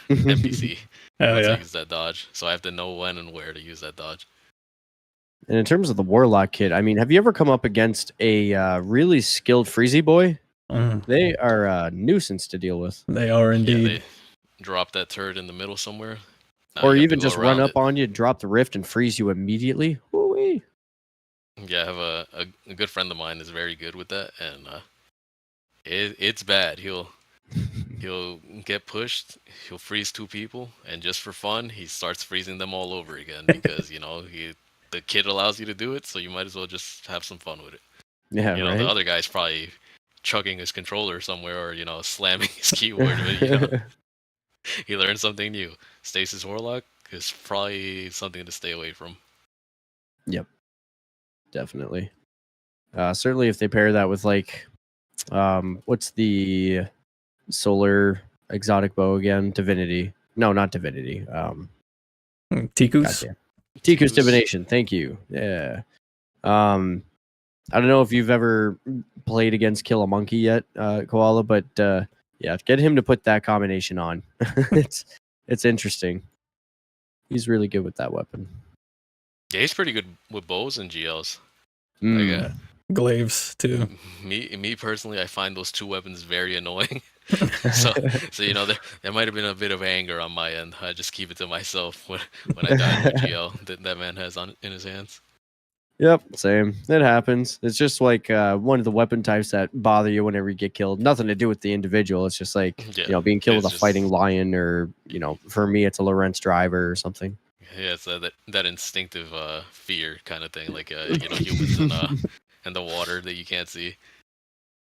NPC. I use that dodge, so I have to know when and where to use that dodge. And in terms of the Warlock kit, I mean, have you ever come up against a really skilled Freezy boy? They are a nuisance to deal with. They are indeed. Yeah, they drop that turret in the middle somewhere. Or even just run up on you, drop the rift, and freeze you immediately. Woo-wee. Yeah, I have a good friend of mine is very good with that, and it's bad. He'll get pushed, he'll freeze two people, and just for fun, he starts freezing them all over again because, you know, the kit allows you to do it, so you might as well just have some fun with it. Yeah, you know, right? The other guy's probably chugging his controller somewhere, or, you know, slamming his keyboard. But, you know, he learned something new. Stasis Warlock is probably something to stay away from. Yep, definitely. Certainly, if they pair that with, like, what's the solar exotic bow again? Divinity? No, not Divinity. Tiku's. Tiku's Divination. Thank you. Yeah. I don't know if you've ever played against Kill a Monkey yet, Koala, but yeah, get him to put that combination on. It's interesting. He's really good with that weapon. Yeah, he's pretty good with bows and GLs. Mm. Glaives too. Me personally, I find those two weapons very annoying. so you know, there might have been a bit of anger on my end. I just keep it to myself when I died with GL that man has in his hands. Yep, same. It happens. It's just like one of the weapon types that bother you whenever you get killed. Nothing to do with the individual. It's just like, you know, being killed with a fighting lion, or, you know, for me, it's a Lorentz driver or something. Yeah, it's that instinctive fear kind of thing, like you know, humans in the water that you can't see.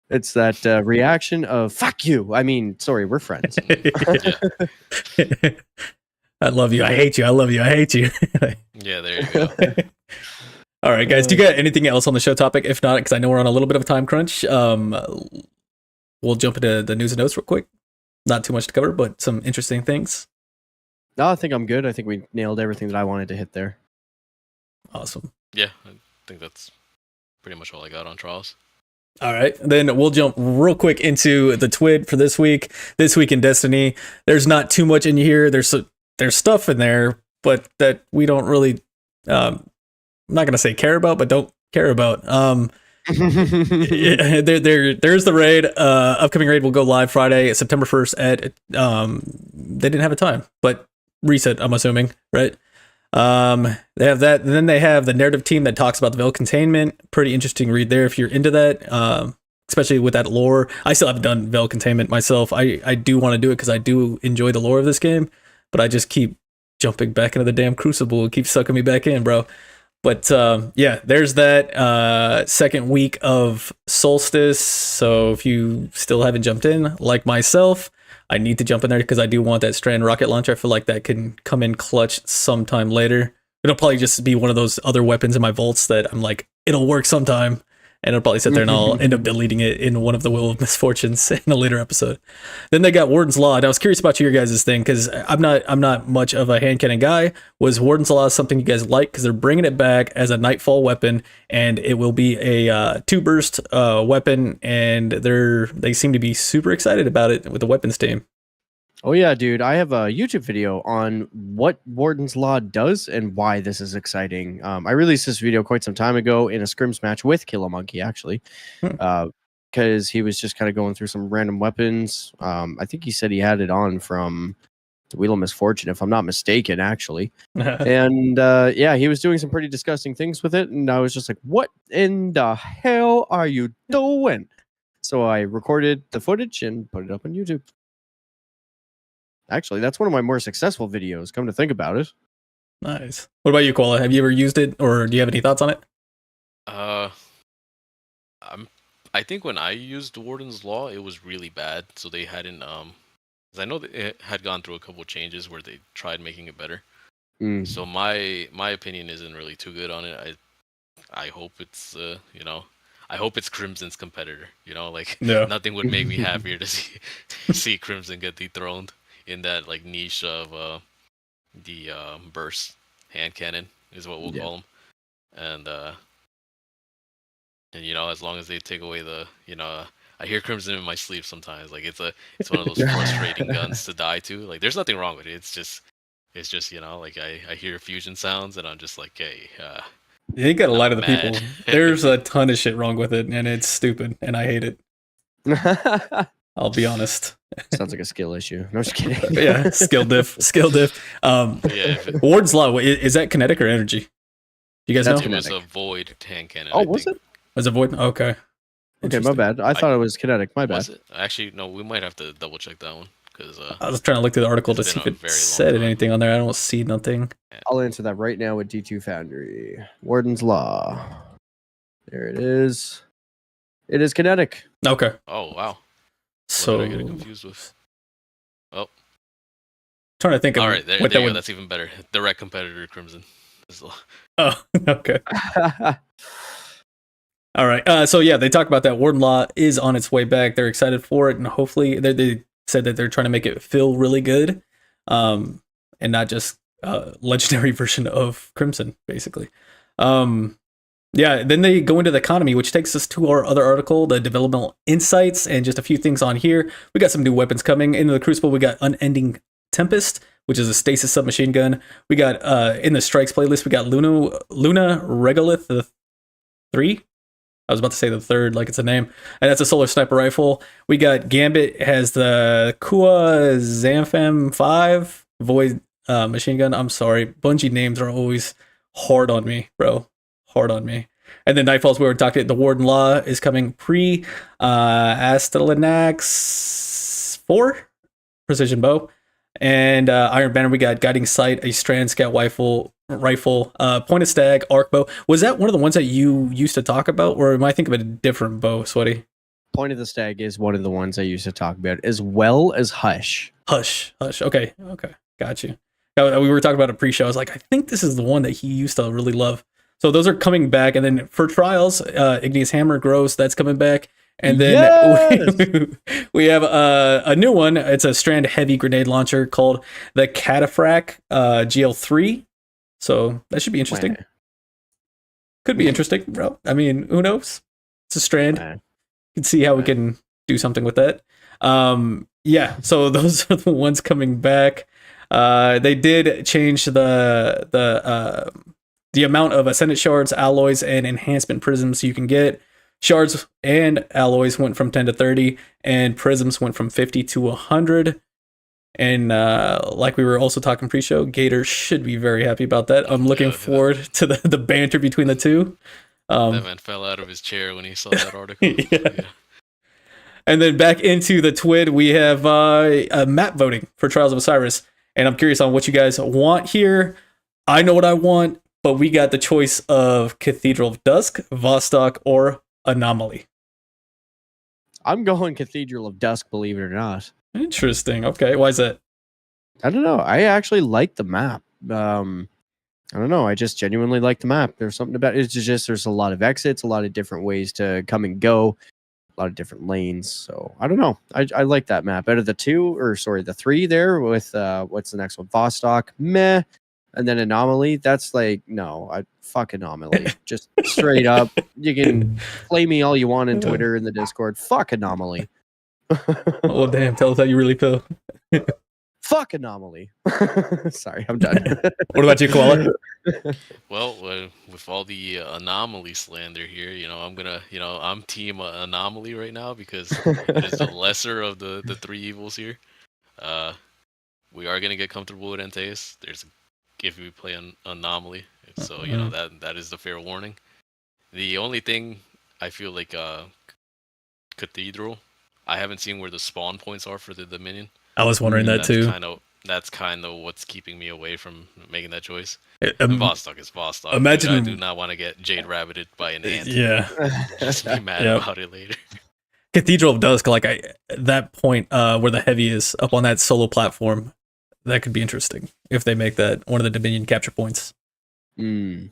It's that reaction of "fuck you." I mean, sorry, we're friends. I love you. I hate you. I love you. I hate you. Yeah, there you go. All right, guys. Do you got anything else on the show topic? If not, because I know we're on a little bit of a time crunch, we'll jump into the news and notes real quick. Not too much to cover, but some interesting things. No, I think I'm good. I think we nailed everything that I wanted to hit there. Awesome. Yeah, I think that's pretty much all I got on trials. All right, then we'll jump real quick into the TWID for this week. This week in Destiny, there's not too much in here. There's stuff in there, but that we don't really, I'm not gonna say care about, but don't care about. There's the raid. Upcoming raid will go live Friday, September 1st at they didn't have a time, but reset, I'm assuming, right? They have that. And then they have the narrative team that talks about the Veil Containment. Pretty interesting read there if you're into that. Especially with that lore. I still haven't done Veil Containment myself. I do want to do it because I do enjoy the lore of this game, but I just keep jumping back into the damn Crucible. It keeps sucking me back in, bro. But yeah, there's that second week of Solstice. So if you still haven't jumped in, like myself, I need to jump in there because I do want that Strand rocket launcher. I feel like that can come in clutch sometime later. It'll probably just be one of those other weapons in my vaults that I'm like, it'll work sometime. And I'll probably sit there and I'll end up deleting it in one of the Wheel of Misfortunes in a later episode. Then they got Warden's Law. And I was curious about your guys' thing because I'm not much of a hand cannon guy. Was Warden's Law something you guys like? Because they're bringing it back as a Nightfall weapon, and it will be a 2-burst weapon. And they seem to be super excited about it with the weapons team. Oh yeah, dude. I have a YouTube video on what Warden's Law does and why this is exciting. I released this video quite some time ago in a scrims match with Killer Monkey, actually. Because he was just kind of going through some random weapons. I think he said he had it on from the Wheel of Misfortune, if I'm not mistaken, actually. And yeah, he was doing some pretty disgusting things with it. And I was just like, what in the hell are you doing? So I recorded the footage and put it up on YouTube. Actually, that's one of my more successful videos, come to think about it. Nice. What about you, Koala? Have you ever used it, or do you have any thoughts on it? I think when I used Warden's Law, it was really bad. So they hadn't 'cause I know that it had gone through a couple of changes where they tried making it better. So my opinion isn't really too good on it. I hope it's I hope it's Crimson's competitor. Like nothing would make me happier to see Crimson get dethroned in that like niche of the burst hand cannon is what we'll call them. And as long as they take away the I hear Crimson in my sleep sometimes. Like it's one of those frustrating guns to die to. Like there's nothing wrong with it. It's just like I hear fusion sounds and I'm just like, hey, you got a lot of the people. There's a ton of shit wrong with it, and it's stupid, and I hate it. I'll be honest. Sounds like a skill issue. No, just kidding. Yeah, skill diff. Ward's Law, is that kinetic or energy? You guys know? It was a void hand cannon. Oh, was it? Was it void? Okay. Okay, my bad. I thought it was kinetic. My bad. Was it? Actually, no, we might have to double check that one. Because I was trying to look through the article to see if it said anything on there. I don't see nothing. I'll answer that right now with D2 Foundry. Warden's Law. There it is. It is kinetic. Okay. Oh, wow. So what did I get confused with? Oh. Trying to think of all right, there you go. That's even better. Direct competitor Crimson. Oh, okay. All right. So yeah, they talk about that. Warden Law is on its way back. They're excited for it, and hopefully they said that they're trying to make it feel really good, and not just a legendary version of Crimson, basically. Yeah, then they go into the economy, which takes us to our other article, the developmental insights, and just a few things on here. We got some new weapons coming. Into the Crucible, we got Unending Tempest, which is a stasis submachine gun. We got, in the strikes playlist, we got Luna Regolith the 3. I was about to say the 3rd, like it's a name. And that's a solar sniper rifle. We got Gambit has the Kua Zampham 5 Void machine gun. I'm sorry. Bungie names are always hard on me, bro. Hard on me. And then Nightfalls, we were talking, the Warden Law is coming pre Astelanax 4 precision bow. And Iron Banner, we got Guiding Sight, a Strand Scout rifle, Pointed Stag, Arc Bow. Was that one of the ones that you used to talk about, or am I thinking of a different bow, Sweaty? Point of the Stag is one of the ones I used to talk about, as well as Hush. Hush. Okay, got you. We were talking about a pre-show. I was like, I think this is the one that he used to really love. So those are coming back, and then for Trials, Igneous Hammer Gross, that's coming back. And then we have a new one. It's a Strand heavy grenade launcher called the Cataphract GL3. So that should be interesting. Could be interesting, bro. I mean, who knows? It's a Strand. You can see how we can do something with that. Yeah, so those are the ones coming back. They did change the amount of Ascendant Shards, Alloys, and Enhancement Prisms you can get. Shards and alloys went from 10 to 30, and prisms went from 50 to 100. And like we were also talking pre-show, Gator should be very happy about that. I'm looking forward to the banter between the two. That man fell out of his chair when he saw that article. Yeah. And then back into the TWID, we have map voting for Trials of Osiris. And I'm curious on what you guys want here. I know what I want, but we got the choice of Cathedral of Dusk, Vostok, or Anomaly. I'm going Cathedral of Dusk, believe it or not. Interesting. Okay, why is that? I don't know. I actually like the map. I don't know. I just genuinely like the map. There's something about it. It's just there's a lot of exits, a lot of different ways to come and go, a lot of different lanes. So I don't know. I like that map. Out of the the three there with what's the next one? Vostok, meh. And then Anomaly. That's like, no, I fuck Anomaly. Just straight up. You can play me all you want in Twitter in the Discord. Fuck Anomaly. Oh damn! Tell us how you really feel. Fuck Anomaly. Sorry, I'm done. What about you, Koala? Well, with all the Anomaly slander here, I'm team Anomaly right now because it's the lesser of the three evils here. We are gonna get comfortable with Antaeus. If we play an Anomaly, so that is the fair warning. The only thing I feel like Cathedral, I haven't seen where the spawn points are for the Dominion. I was wondering that too. That's kind of what's keeping me away from making that choice. Vostok is Vostok. Imagine I do not want to get Jade Rabbited by an ant. Yeah, just be mad about it later. Cathedral of Dusk, that point where the heavy is up on that solo platform, that could be interesting if they make that one of the Dominion capture points. Mm.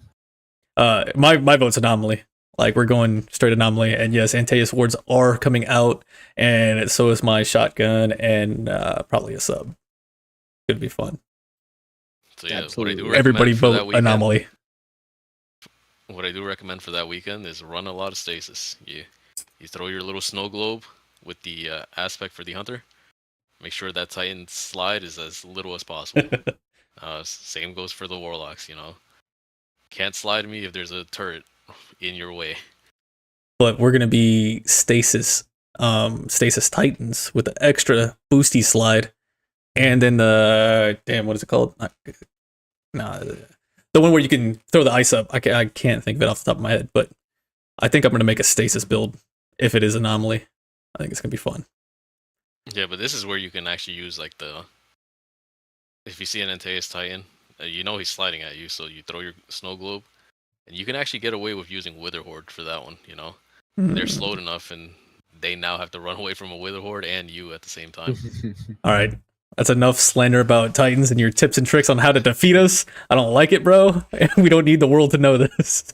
My vote's Anomaly. Like, we're going straight Anomaly, and yes, Antaeus wards are coming out, and so is my shotgun, and probably a sub. Could be fun. So yeah, everybody vote Anomaly. What I do recommend for that weekend is run a lot of stasis. You throw your little snow globe with the aspect for the hunter. Make sure that Titan slide is as little as possible. Same goes for the warlocks. Can't slide me if there's a turret in your way. But we're gonna be stasis Titans with the extra boosty slide, and then the what is it called? The one where you can throw the ice up. I can't think of it off the top of my head, but I think I'm gonna make a stasis build if it is Anomaly. I think it's gonna be fun. Yeah, but this is where you can actually use if you see an Antaeus Titan, he's sliding at you, so you throw your snow globe. And you can actually get away with using Wither Horde for that one, They're slowed enough, and they now have to run away from a Wither Horde and you at the same time. All right. That's enough slander about Titans and your tips and tricks on how to defeat us. I don't like it, bro. We don't need the world to know this.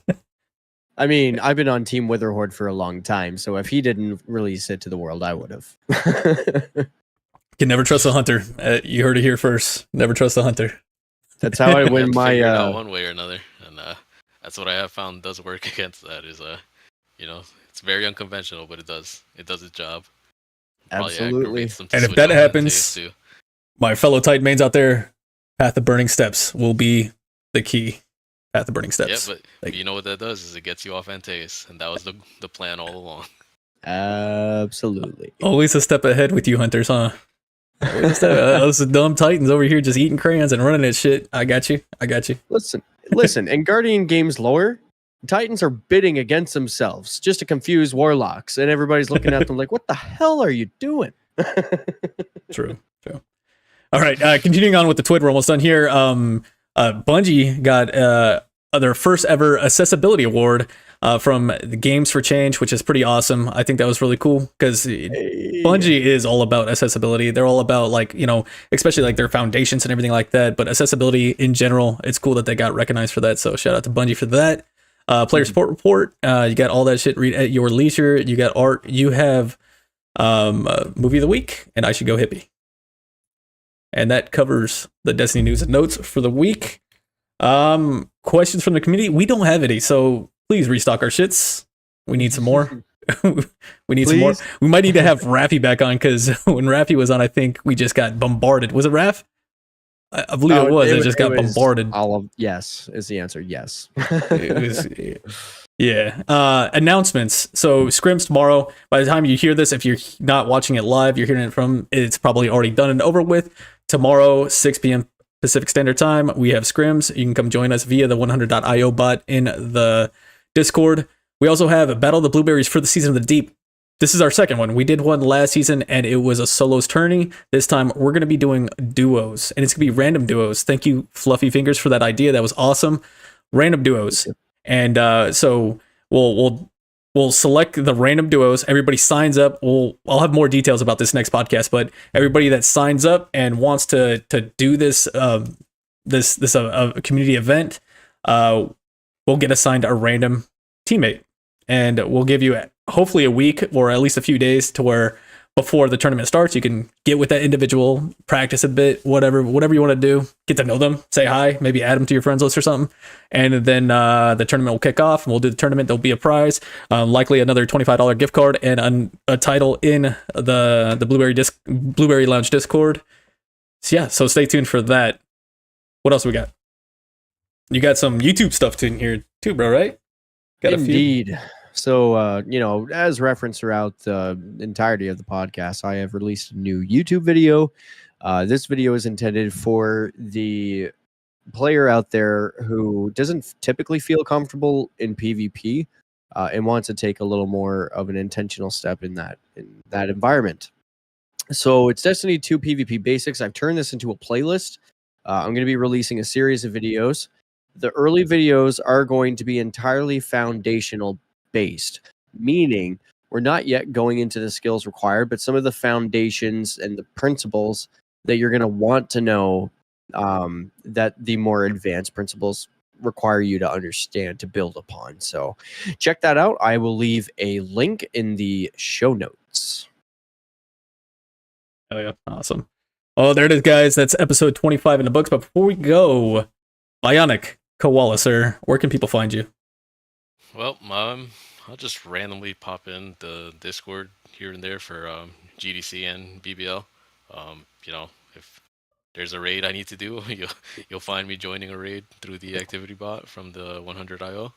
I mean, I've been on Team Wither Horde for a long time, so if he didn't release it to the world, I would have. Can never trust a hunter. You heard it here first. Never trust a hunter. That's how I win my... Figure it out one way or another, and that's what I have found does work against that is, it's very unconventional, but it does its job. Absolutely. And if that happens, my fellow Titan mains out there, Path of Burning Steps will be the key. Path of Burning Steps. Yeah, but you know what that does is it gets you off Antaeus, and that was the plan all along. Absolutely. Always a step ahead with you hunters, huh? Those dumb Titans over here just eating crayons and running that shit. I got you. Listen. In Guardian Games lore, Titans are bidding against themselves just to confuse warlocks, and everybody's looking at them like, "What the hell are you doing?" True. All right, continuing on with the TWID, we're almost done here. Bungie got their first ever accessibility award from the Games for Change, which is pretty awesome. I think that was really cool because Bungie is all about accessibility. They're all about especially like their foundations and everything like that. But accessibility in general, it's cool that they got recognized for that. So shout out to Bungie for that. Player support report. You got all that shit. Read at your leisure. You got art. You have movie of the week, and I should go hippie. And that covers the Destiny news and notes for the week. Questions from the community. We don't have any, so please restock our shits. We need some more. We need some more. We might need to have Raffy back on because when Raffy was on, I think we just got bombarded. Was it Raph? I believe it was. It just got bombarded. Yes is the answer. Yes. It was, yeah. Announcements. So scrims tomorrow. By the time you hear this, if you're not watching it live, you're hearing it from. It's probably already done and over with. tomorrow, 6 p.m. Pacific Standard Time, we have scrims. You can come join us via the 100.io bot in the Discord. We also have Battle of the Blueberries for the Season of the Deep. This is our second one. We did one last season, and it was a solos tourney. This time, we're going to be doing duos, and it's going to be random duos. Thank you, Fluffy Fingers, for that idea. That was awesome. Random duos. And so we'll select the random duos. Everybody signs up. I'll have more details about this next podcast, but everybody that signs up and wants to do this community event, will get assigned a random teammate, and we'll give you hopefully a week or at least a few days to where before the tournament starts, you can get with that individual, practice a bit, whatever you want to do, get to know them, say hi, maybe add them to your friends list or something. And then the tournament will kick off, and we'll do the tournament. There'll be a prize, likely another $25 gift card and a title in the BlueBerry Lounge Discord. So yeah, so stay tuned for that. What else we got? You got some YouTube stuff in here too, bro, right? Got Indeed. So, as referenced throughout the entirety of the podcast, I have released a new YouTube video. This video is intended for the player out there who doesn't typically feel comfortable in PvP and wants to take a little more of an intentional step in that environment. So it's Destiny 2 PvP Basics. I've turned this into a playlist. I'm going to be releasing a series of videos. The early videos are going to be entirely foundational based, meaning we're not yet going into the skills required, but some of the foundations and the principles that you're going to want to know, that the more advanced principles require you to understand to build upon. So check that out. I will leave a link in the show notes. Oh yeah, awesome. Oh, there it is, guys. That's episode 25 in the books. But before we go, BionicKoala, sir, where can people find you? Well, I'll just randomly pop in the Discord here and there for GDC and BBL. If there's a raid I need to do, you'll find me joining a raid through the activity bot from the 100.io.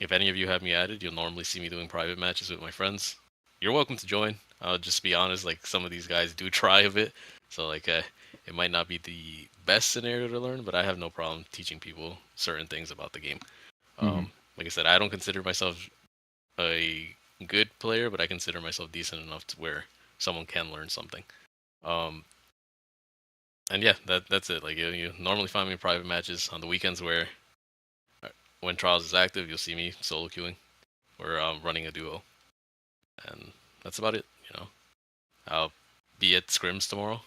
If any of you have me added, you'll normally see me doing private matches with my friends. You're welcome to join. I'll just be honest, like some of these guys do try a bit, so it might not be the best scenario to learn, but I have no problem teaching people certain things about the game. Like I said, I don't consider myself a good player, but I consider myself decent enough to where someone can learn something. And yeah, that's it. Like you normally find me in private matches on the weekends when Trials is active, you'll see me solo queuing or running a duo, and that's about it. I'll be at scrims tomorrow.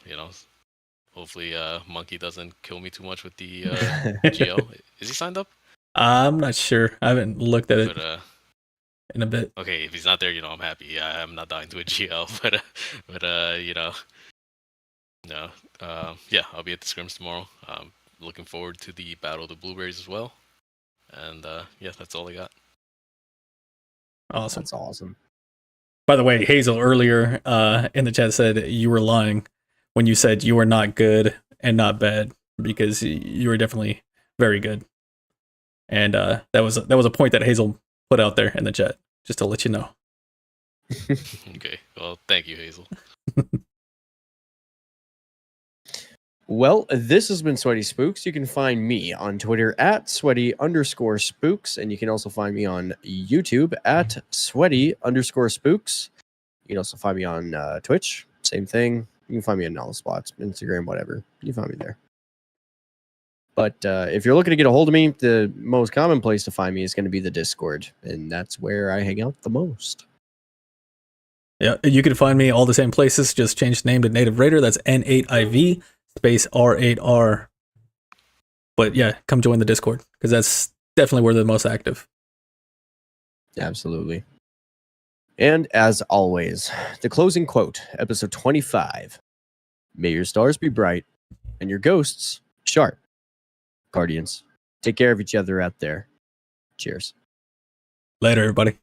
Hopefully Monkey doesn't kill me too much with the GL. Is he signed up? I'm not sure. I haven't looked at it in a bit. Okay, if he's not there, I'm happy. Yeah, I'm not dying to a GL, yeah, I'll be at the scrims tomorrow. Looking forward to the Battle of the Blueberries as well. And yeah, that's all I got. Awesome. That's awesome. By the way, Hazel earlier in the chat said you were lying when you said you were not good and not bad, because you were definitely very good. And that was a point that Hazel put out there in the chat, just to let you know. Okay. Well, thank you, Hazel. Well, this has been SweatySpookz. You can find me on Twitter at @Sweaty_Spooks, and you can also find me on YouTube at Sweaty_Spooks. You can also find me on Twitch, same thing. You can find me on all the spots, Instagram, whatever. You can find me there. But if you're looking to get a hold of me, the most common place to find me is going to be the Discord, and that's where I hang out the most. Yeah, you can find me all the same places. Just change the name to Native Raider. That's N8IV space R8R. But yeah, come join the Discord, because that's definitely where they're the most active. Absolutely. And as always, the closing quote, episode 25. May your stars be bright and your ghosts sharp. Guardians, take care of each other out there. Cheers. Later, everybody.